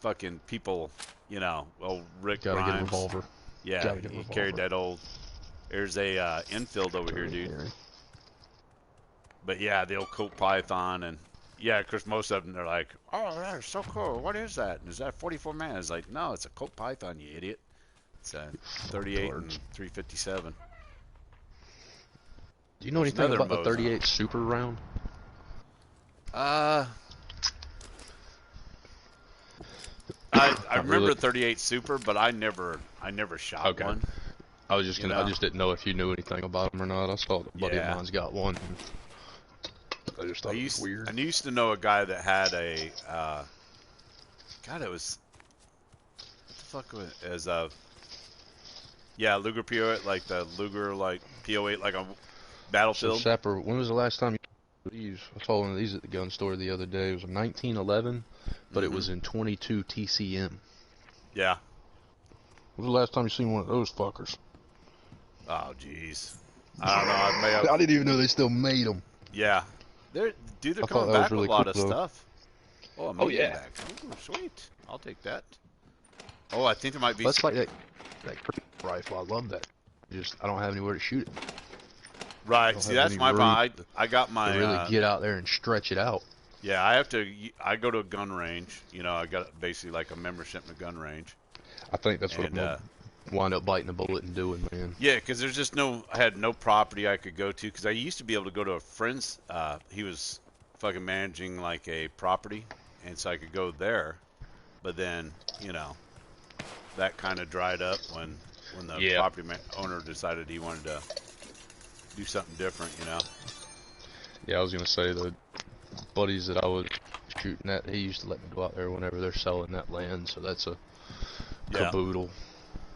fucking people, you know, old Rick Gotta get a Grimes. revolver. Yeah, Gotta get a he revolver. carried that old. There's a infield over here, dude. Harry. But yeah, the old Colt Python, and Yeah, because most of them they're like, oh, that's so cool. What is that? And is that 44 man? It's like, no, it's a Colt Python, you idiot. It's a 38 and Cards. 357. Do you know There's anything another about the Mosin. 38 Super round? Uh, I Not really. remember 38 Super, but I never shot Okay. one. I was just You gonna. I know? just didn't know if you knew anything about them or not. I saw that a buddy of Yeah. mine's got one. I just I thought it was used weird. I used to know a guy that had a God, it was what the fuck was it? As yeah, Luger PO8, like the Luger like PO8 like a So Battlefield. Sapper, when was the last time you these? I saw one of these at the gun store the other day. It was a 1911, but it Mm-hmm. was in 22 TCM. Yeah. When was the last time you seen one of those fuckers? Oh, jeez. I don't know. I may I have. didn't even know they still made them. Yeah. They're I thought coming that was back with a really cool lot of though. stuff. Oh, a Oh medium yeah. bag. Ooh, sweet. I'll take that. Oh, I think there might be. That's like that rifle. I love that. Just I don't have anywhere to shoot it. I Right. don't See, have that's any my room problem. I got to my. really get out there and stretch it out. Yeah, I have to. I go to a gun range. You know, I got basically like a membership in a gun range. I think that's what I'm And gonna wind up biting a bullet and doing, man. yeah, because there's just no. I had no property I could go to because I used to be able to go to a friend's. He was fucking managing like a property, and so I could go there. But then, you know, that kind of dried up when the Yeah. property owner decided he wanted to do something different. You know. Yeah, I was gonna say the buddies that I was shooting at, he used to let me go out there whenever they're selling that land, so that's a Yeah. caboodle.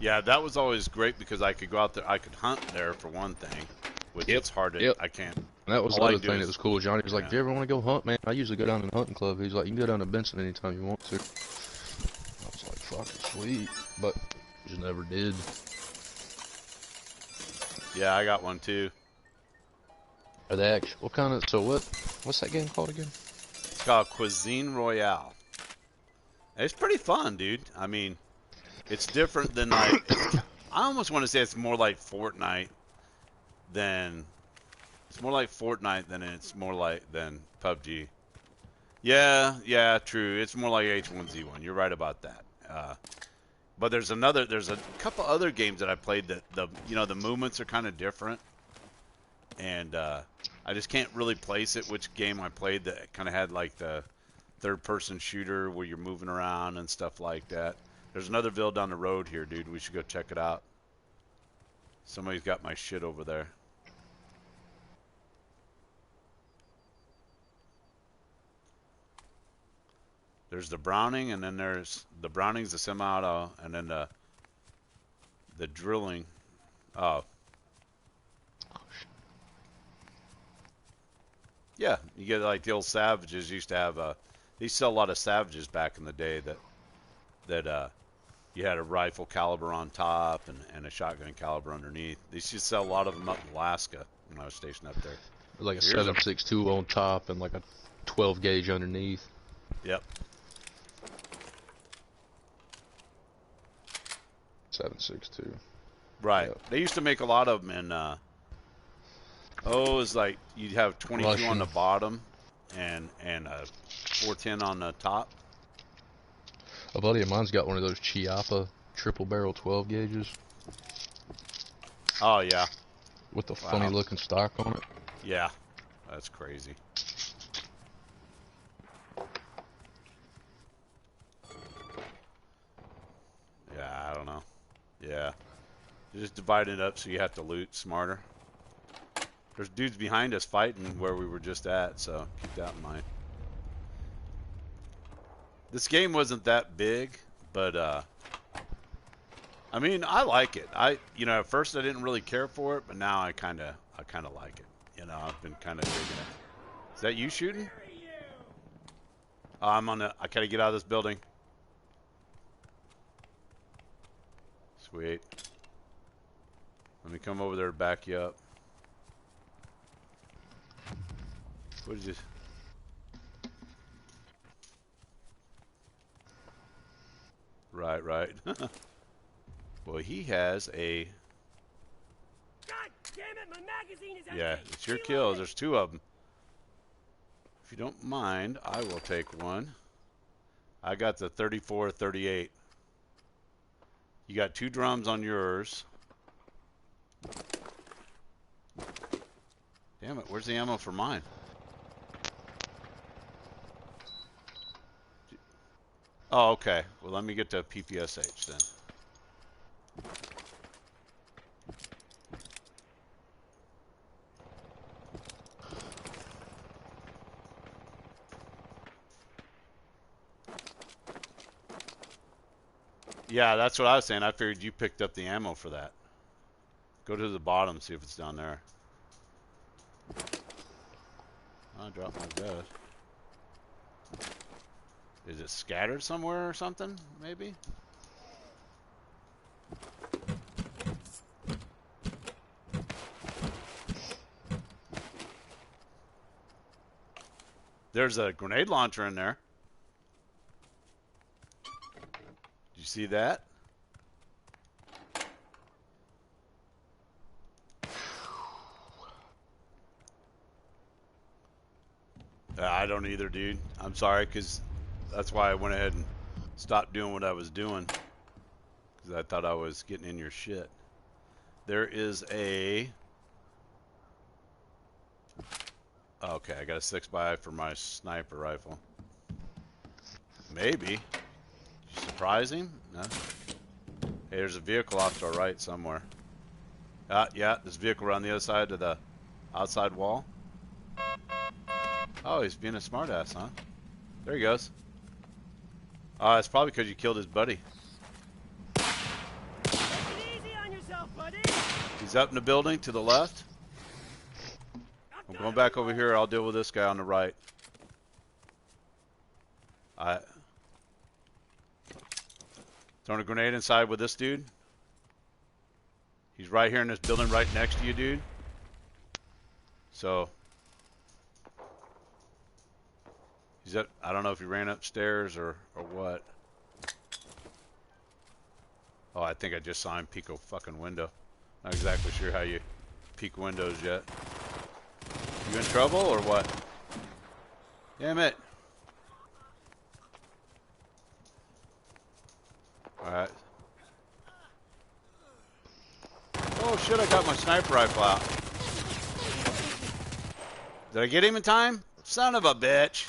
Yeah, that was always great because I could go out there. I could hunt there for one thing, which Yep. it's hard to. Yep. I can't. And that was All the I other can do thing that is was cool. Johnny was like, yeah. "Do you ever want to go hunt, man? I usually go down to the hunting club." He's like, "You can go down to Benson anytime you want to." I was like, "Fucking sweet," but just never did. Yeah, I got one too. Are they actually? What kind of? So what? What's that game called again? It's called Cuisine Royale. It's pretty fun, dude. I mean, it's different than like. I almost want to say it's more like Fortnite than. It's more like Fortnite than it's more like than PUBG. Yeah, yeah, true. It's more like H1Z1. You're right about that. But there's a couple other games that I played that the movements are kind of different, and I just can't really place it which game I played that kind of had like the third-person shooter where you're moving around and stuff like that. There's another Ville down the road here, dude. We should go check it out. Somebody's got my shit over there. There's the Browning, and then there's the Browning's the semi-auto, and then the drilling. Oh, yeah, you get like the old Savages used to have. They used to sell a lot of Savages back in the day that you had a rifle caliber on top and a shotgun caliber underneath. They used to sell a lot of them up in Alaska when I was stationed up there. Like a So here's a 7.62 on top and like a 12 gauge underneath. yep. 7.62. Right. Yep. They used to make a lot of them in. It's like you'd have 22 on Russian. the bottom and a 410 on the top. A buddy of mine's got one of those Chiappa triple barrel 12 gauges Oh yeah, with the wow, funny looking stock on it. yeah, that's crazy. Yeah, I don't know. Yeah, you just divide it up so you have to loot smarter. There's dudes behind us fighting where we were just at, so keep that in mind. This game wasn't that big, but I mean, I like it. At first I didn't really care for it, but now I kind of like it. I've been kind of digging it. Is that you shooting? I gotta get out of this building. Sweet. Let me come over there to back you up. What is this? Right. Well, he has a. God damn it, my magazine is out Yeah, of date. it's your Reload kills. it. There's two of them. you don't mind, I will take one. I got the 34-38. You got 2 drums on yours. Damn it, where's the ammo for mine? Oh, okay. Well, let me get to PPSH then. Yeah, that's what I was saying. I figured you picked up the ammo for that. Go to the bottom, see if it's down there. I dropped my bed. Is it scattered somewhere or something, maybe? There's a grenade launcher in there. Did you see that? I don't either, dude. I'm sorry, because that's why I went ahead and stopped doing what I was doing. Because I thought I was getting in your shit. There is a... Okay, I got a 6x for my sniper rifle. Maybe. Surprising? No. Hey, there's a vehicle off to our right somewhere. Yeah, there's a vehicle around the other side of the outside wall. Oh, he's being a smartass, huh? There he goes. It's probably because you killed his buddy. Take it easy on yourself, buddy. He's up in the building to the left. I'm going back over here. I'll deal with this guy on the right. Throwing a grenade inside with this dude. He's right here in this building right next to you, dude. So... He's up, I don't know if he ran upstairs or what. Oh, I think I just saw him peek a fucking window. Not exactly sure how you peek windows yet. You in trouble or what? Damn it. Alright. Oh shit, I got my sniper rifle out. Did I get him in time? Son of a bitch.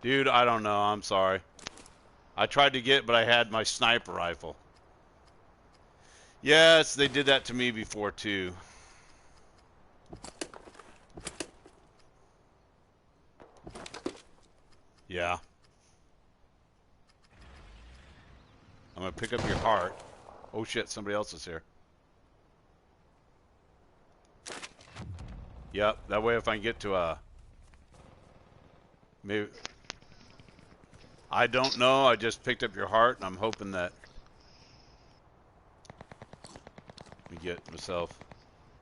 Dude, I don't know. I'm sorry. I tried to get, but I had my sniper rifle. Yes, they did that to me before, too. Yeah. I'm going to pick up your heart. Oh, shit. Somebody else is here. Yep. That way if I can get to a... Maybe... I don't know. I just picked up your heart, and I'm hoping that... Let me get myself...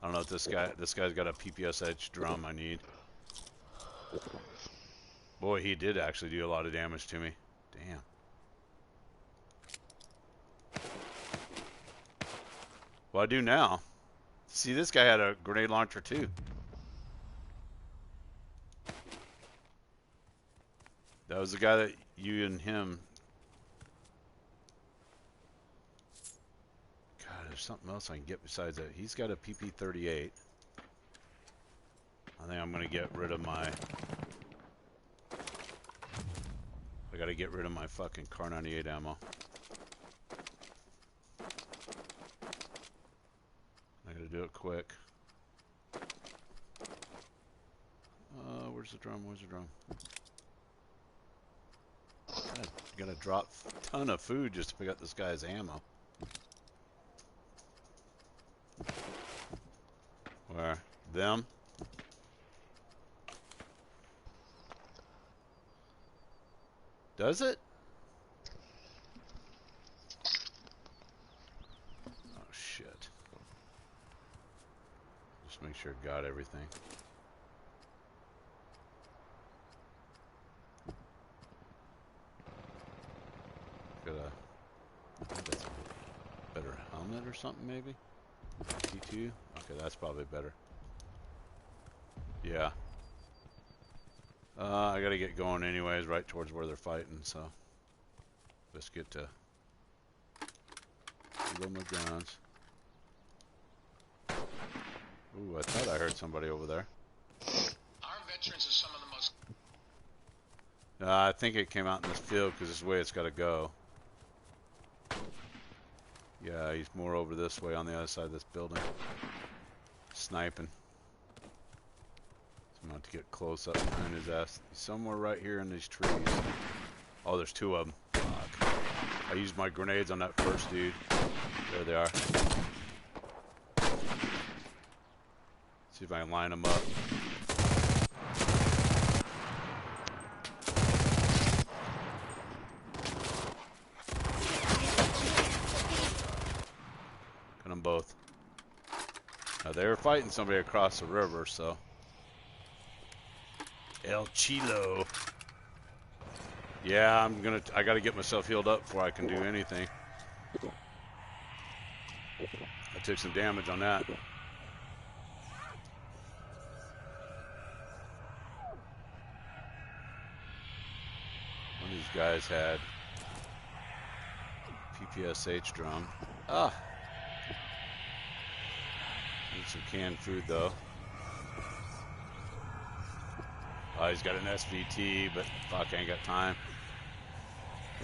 I don't know if this guy's got a PPSH drum I need. Boy, he did actually do a lot of damage to me. Damn. What do I do now? See, this guy had a grenade launcher, too. That was the guy that you and him... God, there's something else I can get besides that. He's got a PP-38. I think I'm going to get rid of my... I got to get rid of my fucking Car 98 ammo. I got to do it quick. Where's the drum? Where's the drum? Gotta drop a ton of food just to pick up this guy's ammo. Where? Them? Does it? Oh shit. Just make sure it got everything. I think that's a better helmet or something, maybe? T2? Okay, that's probably better. Yeah. I gotta get going anyways, right towards where they're fighting, so let's get to reload my guns. Ooh, I thought I heard somebody over there. Our veterans are some of the most... I think it came out in this field because this is the way it's gotta go. Yeah, he's more over this way on the other side of this building. Sniping. So I'm going to have to get close up behind his ass. He's somewhere right here in these trees. Oh, there's two of them. Fuck. I used my grenades on that first dude. There they are. See if I can line them up. Got them both. Now they were fighting somebody across the river, so. El Chilo. Yeah, I gotta get myself healed up before I can do anything. I took some damage on that. One of these guys had PPSH drum. Ah! Need some canned food though. Oh, he's got an SVT, but fuck, I ain't got time.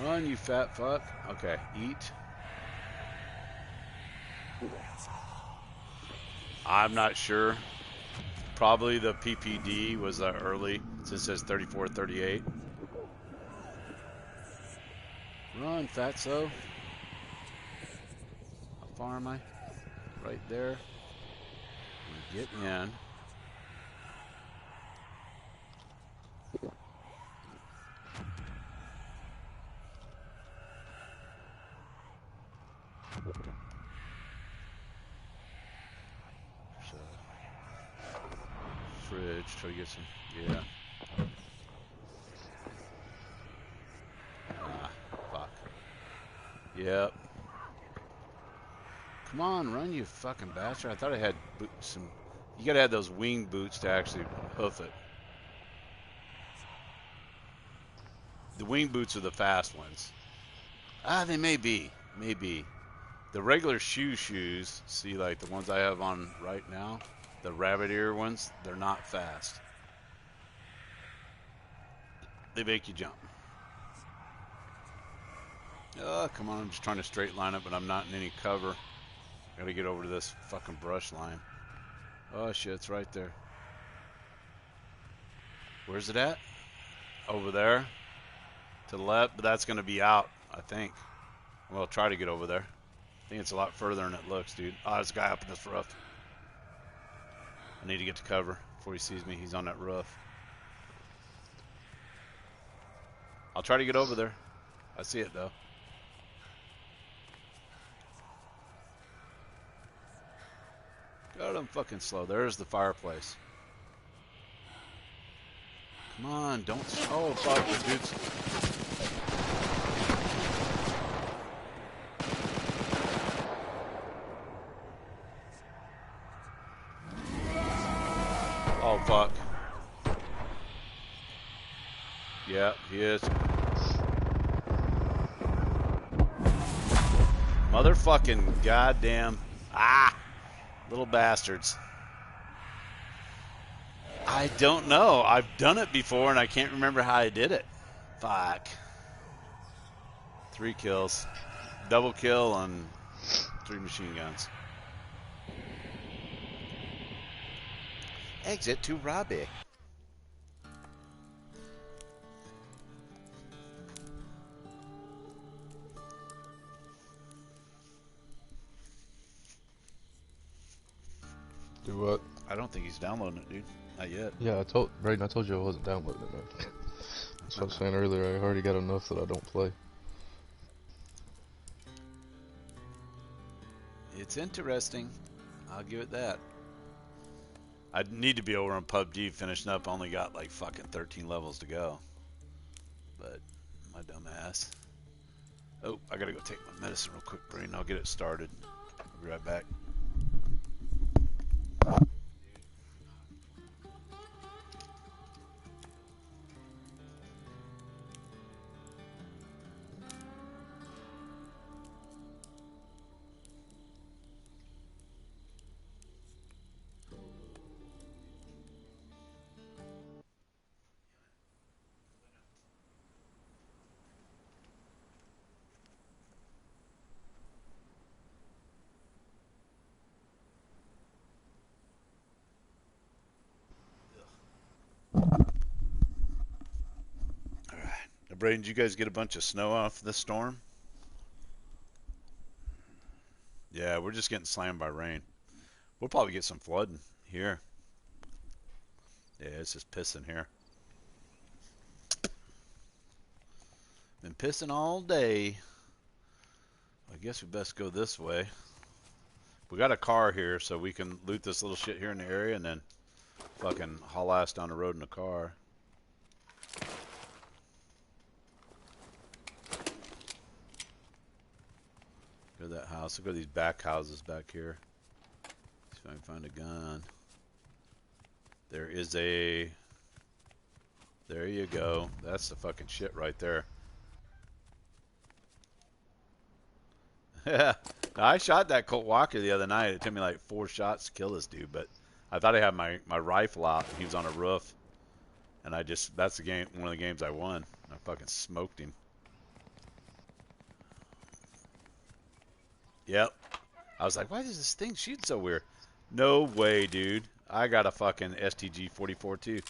Run, you fat fuck. Okay, eat. I'm not sure. Probably the PPD was early, since it says 34-38. Run, fatso. How far am I? Right there. Get in. So, fridge, try to get some, yeah. Ah, fuck. Yep. Come on, run, you fucking bastard. I thought I had some... You gotta have those wing boots to actually hoof it. The wing boots are the fast ones. Ah, they may be. Maybe. The regular shoes, see, like the ones I have on right now, the rabbit ear ones, they're not fast. They make you jump. Oh, come on, I'm just trying to straight line it, but I'm not in any cover. Gotta get over to this fucking brush line. Oh shit, it's right there. Where's it at? Over there. To the left, but that's gonna be out, I think. Well, I'll try to get over there. I think it's a lot further than it looks, dude. Oh, there's a guy up in this roof. I need to get to cover before he sees me. He's on that roof. I'll try to get over there. I see it, though. God, I'm fucking slow. There's the fireplace. Come on, don't... Oh, fuck, the dude's... Oh, fuck. Yeah, he is. Motherfucking goddamn... Ah! Little bastards. I don't know. I've done it before and I can't remember how I did it. Fuck. 3 kills. Double kill on 3 machine guns. Exit to Robbie. Do what? I don't think he's downloading it, dude. Not yet. Yeah, Brayden, I told you I wasn't downloading it, man. That's what I was saying earlier. I already got enough that I don't play. It's interesting. I'll give it that. I need to be over on PUBG finishing up. I only got like fucking 13 levels to go. But my dumb ass. Oh, I gotta go take my medicine real quick, Brain. I'll get it started. I'll be right back. Braden, did you guys get a bunch of snow off the storm? Yeah, we're just getting slammed by rain. We'll probably get some flooding here. Yeah, it's just pissing here. Been pissing all day. I guess we best go this way. We got a car here, so we can loot this little shit here in the area and then fucking haul ass down the road in a car. Go to that house. Look at these back houses back here. See if I can find a gun. There is a... There you go. That's the fucking shit right there. Yeah. I shot that Colt Walker the other night. It took me like 4 shots to kill this dude, but I thought I had my rifle out and he was on a roof. And I just... That's the game. One of the games I won. I fucking smoked him. Yep. I was like, why does this thing shoot so weird? No way, dude. I got a fucking STG-44 too.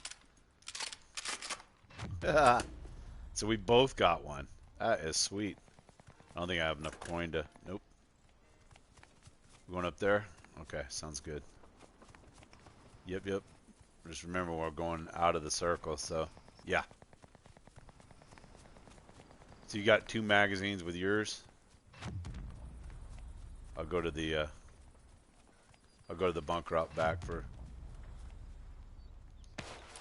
So we both got one. That is sweet. I don't think I have enough coin to... Nope. We going up there? Okay, sounds good. Yep. Just remember we're going out of the circle, so... Yeah. So you got 2 magazines with yours? I'll go to the bunker out back for...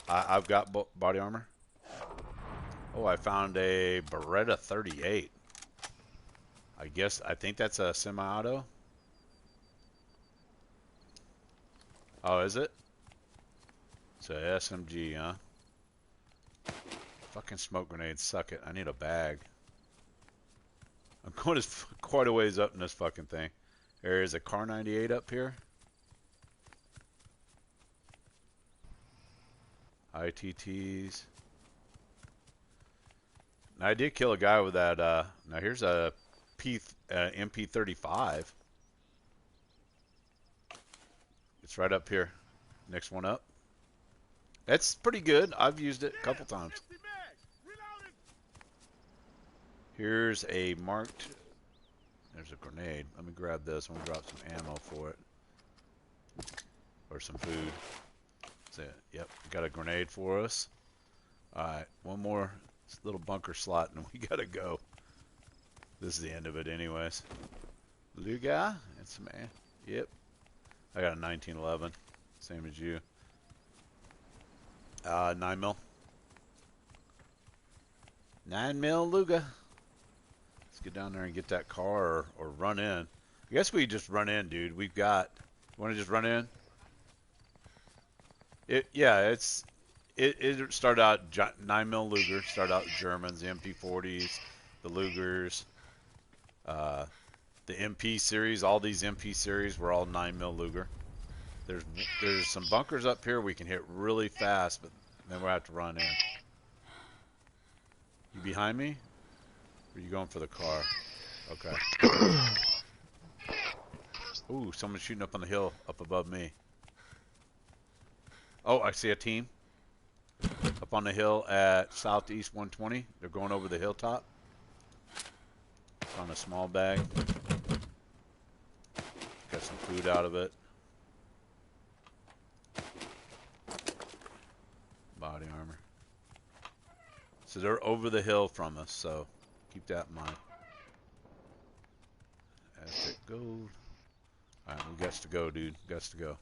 I've got body armor. Oh, I found a Beretta 38. I think that's a semi-auto. Oh, is it? It's a SMG, huh? Fucking smoke grenades, suck it. I need a bag. I'm going quite a ways up in this fucking thing. There is a Car 98 up here. ITTs. Now, I did kill a guy with that. Now here's a MP35. It's right up here. Next one up. That's pretty good. I've used it a couple times. Here's a marked... There's a grenade. Let me grab this. I'm going to drop some ammo for it. Or some food. That's it. Yep. Got a grenade for us. Alright. One more little bunker slot and we got to go. This is the end of it anyways. Luga. It's man. Yep. I got a 1911. Same as you. 9 mil. 9 mil Luga. Let's get down there and get that car or run in. I guess we just run in, dude. We've got... You want to just run in? It started out 9 mil Luger. Started out Germans, the MP40s, the Lugers, the MP series. All these MP series were all 9 mil Luger. There's some bunkers up here we can hit really fast, but then we'll have to run in. You behind me? Or are you going for the car? Okay. Ooh, someone's shooting up on the hill up above me. Oh, I see a team. Up on the hill at southeast 120. They're going over the hilltop. On a small bag. Got some food out of it. Body armor. So they're over the hill from us, so keep that in mind. Epic gold. Alright, we got to go, dude. Got to go.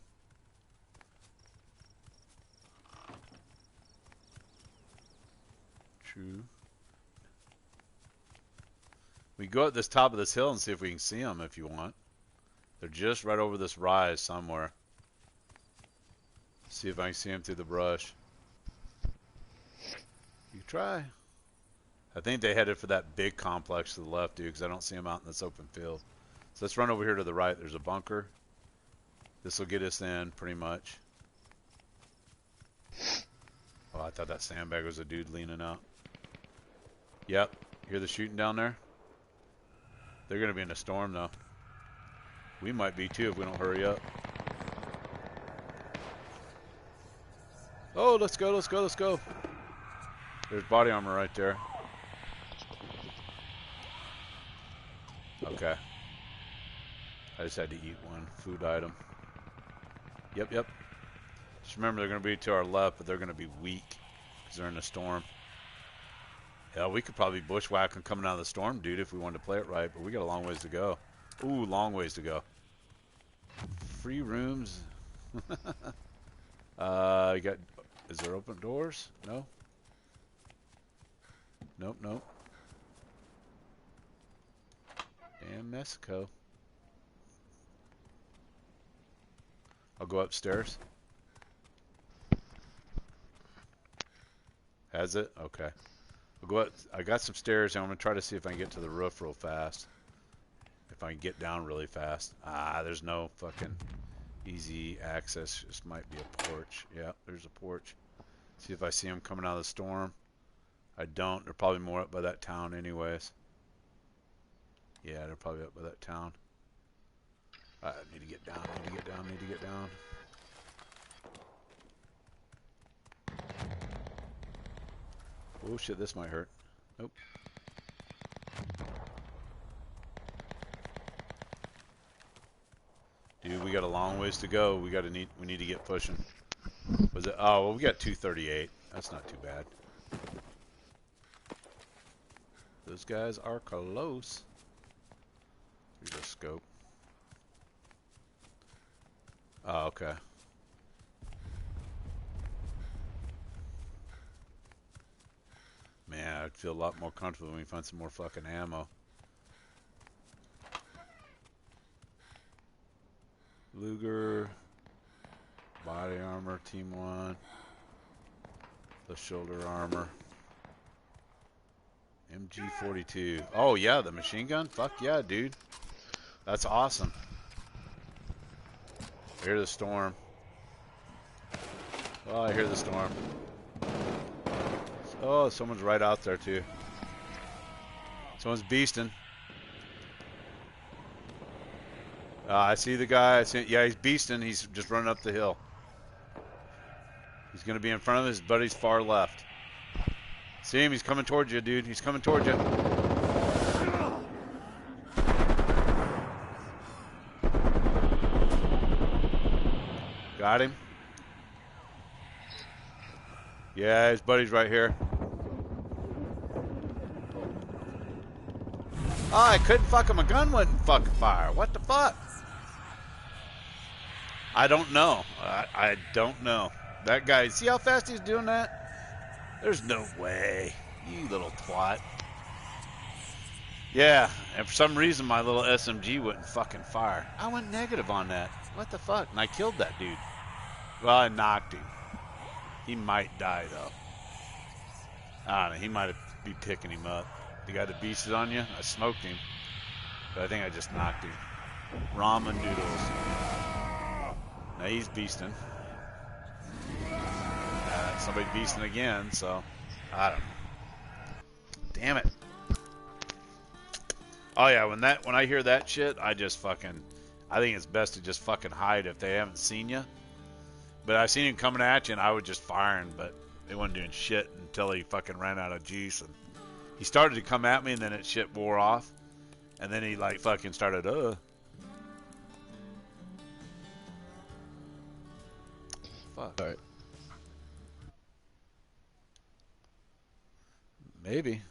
True. We go up this top of this hill and see if we can see them if you want. They're just right over this rise somewhere. See if I can see them through the brush. You try. I think they headed for that big complex to the left, dude, because I don't see them out in this open field. So let's run over here to the right. There's a bunker. This will get us in, pretty much. Oh, I thought that sandbag was a dude leaning out. Yep. Hear the shooting down there? They're going to be in a storm, though. We might be, too, if we don't hurry up. Oh, let's go, let's go, let's go. There's body armor right there. Okay. I just had to eat one food item. Yep, yep. Just remember they're going to be to our left, but they're going to be weak because they're in a storm. Yeah, we could probably bushwhack them coming out of the storm, dude, if we wanted to play it right, but we got a long ways to go. Ooh, long ways to go. Free rooms. You got... Is there open doors? No? Nope, nope. Damn Mexico. I'll go upstairs. Has it? Okay. I'll go up. I got some stairs, and I'm going to try to see if I can get to the roof real fast. If I can get down really fast. Ah, there's no fucking easy access. Just might be a porch. Yeah, there's a porch. See if I see them coming out of the storm. I don't. They're probably more up by that town anyways. Yeah, they're probably up by that town. I need to get down, need to get down, need to get down. Oh shit, this might hurt. Nope. Dude, we got a long ways to go. We need to get pushing. Was it? Oh, well, we got 238. That's not too bad. Those guys are close. Here's a scope. Oh, okay. Man, I'd feel a lot more comfortable when we find some more fucking ammo. Luger, body armor, team 1, the shoulder armor, MG42. Oh yeah, the machine gun? Fuck yeah, dude. That's awesome. I hear the storm. Oh, I hear the storm. Oh, someone's right out there too. Someone's beasting. I see the guy. Yeah, he's beasting. He's just running up the hill. He's going to be in front of his buddy's far left. See him? He's coming towards you, dude. He's coming towards you. Got him. Yeah, his buddy's right here. Oh, I couldn't fucking, my gun wouldn't fucking fire. What the fuck? I don't know. I don't know. That guy, see how fast he's doing that? There's no way. You little twat. Yeah, and for some reason my little SMG wouldn't fucking fire. I went negative on that. What the fuck? And I killed that dude. Well, I knocked him. He might die, though. I don't know. He might be picking him up. The guy that beasted on you, I smoked him. But I think I just knocked him. Ramen noodles. Now he's beasting. Somebody beasting again, so I don't know. Damn it. Oh yeah, when I hear that shit, I just fucking, I think it's best to just fucking hide if they haven't seen you. But I seen him coming at you, and I was just firing, but they wasn't doing shit until he fucking ran out of juice. And he started to come at me, and then it shit wore off. And then he like fucking started, Fuck. All right. Maybe.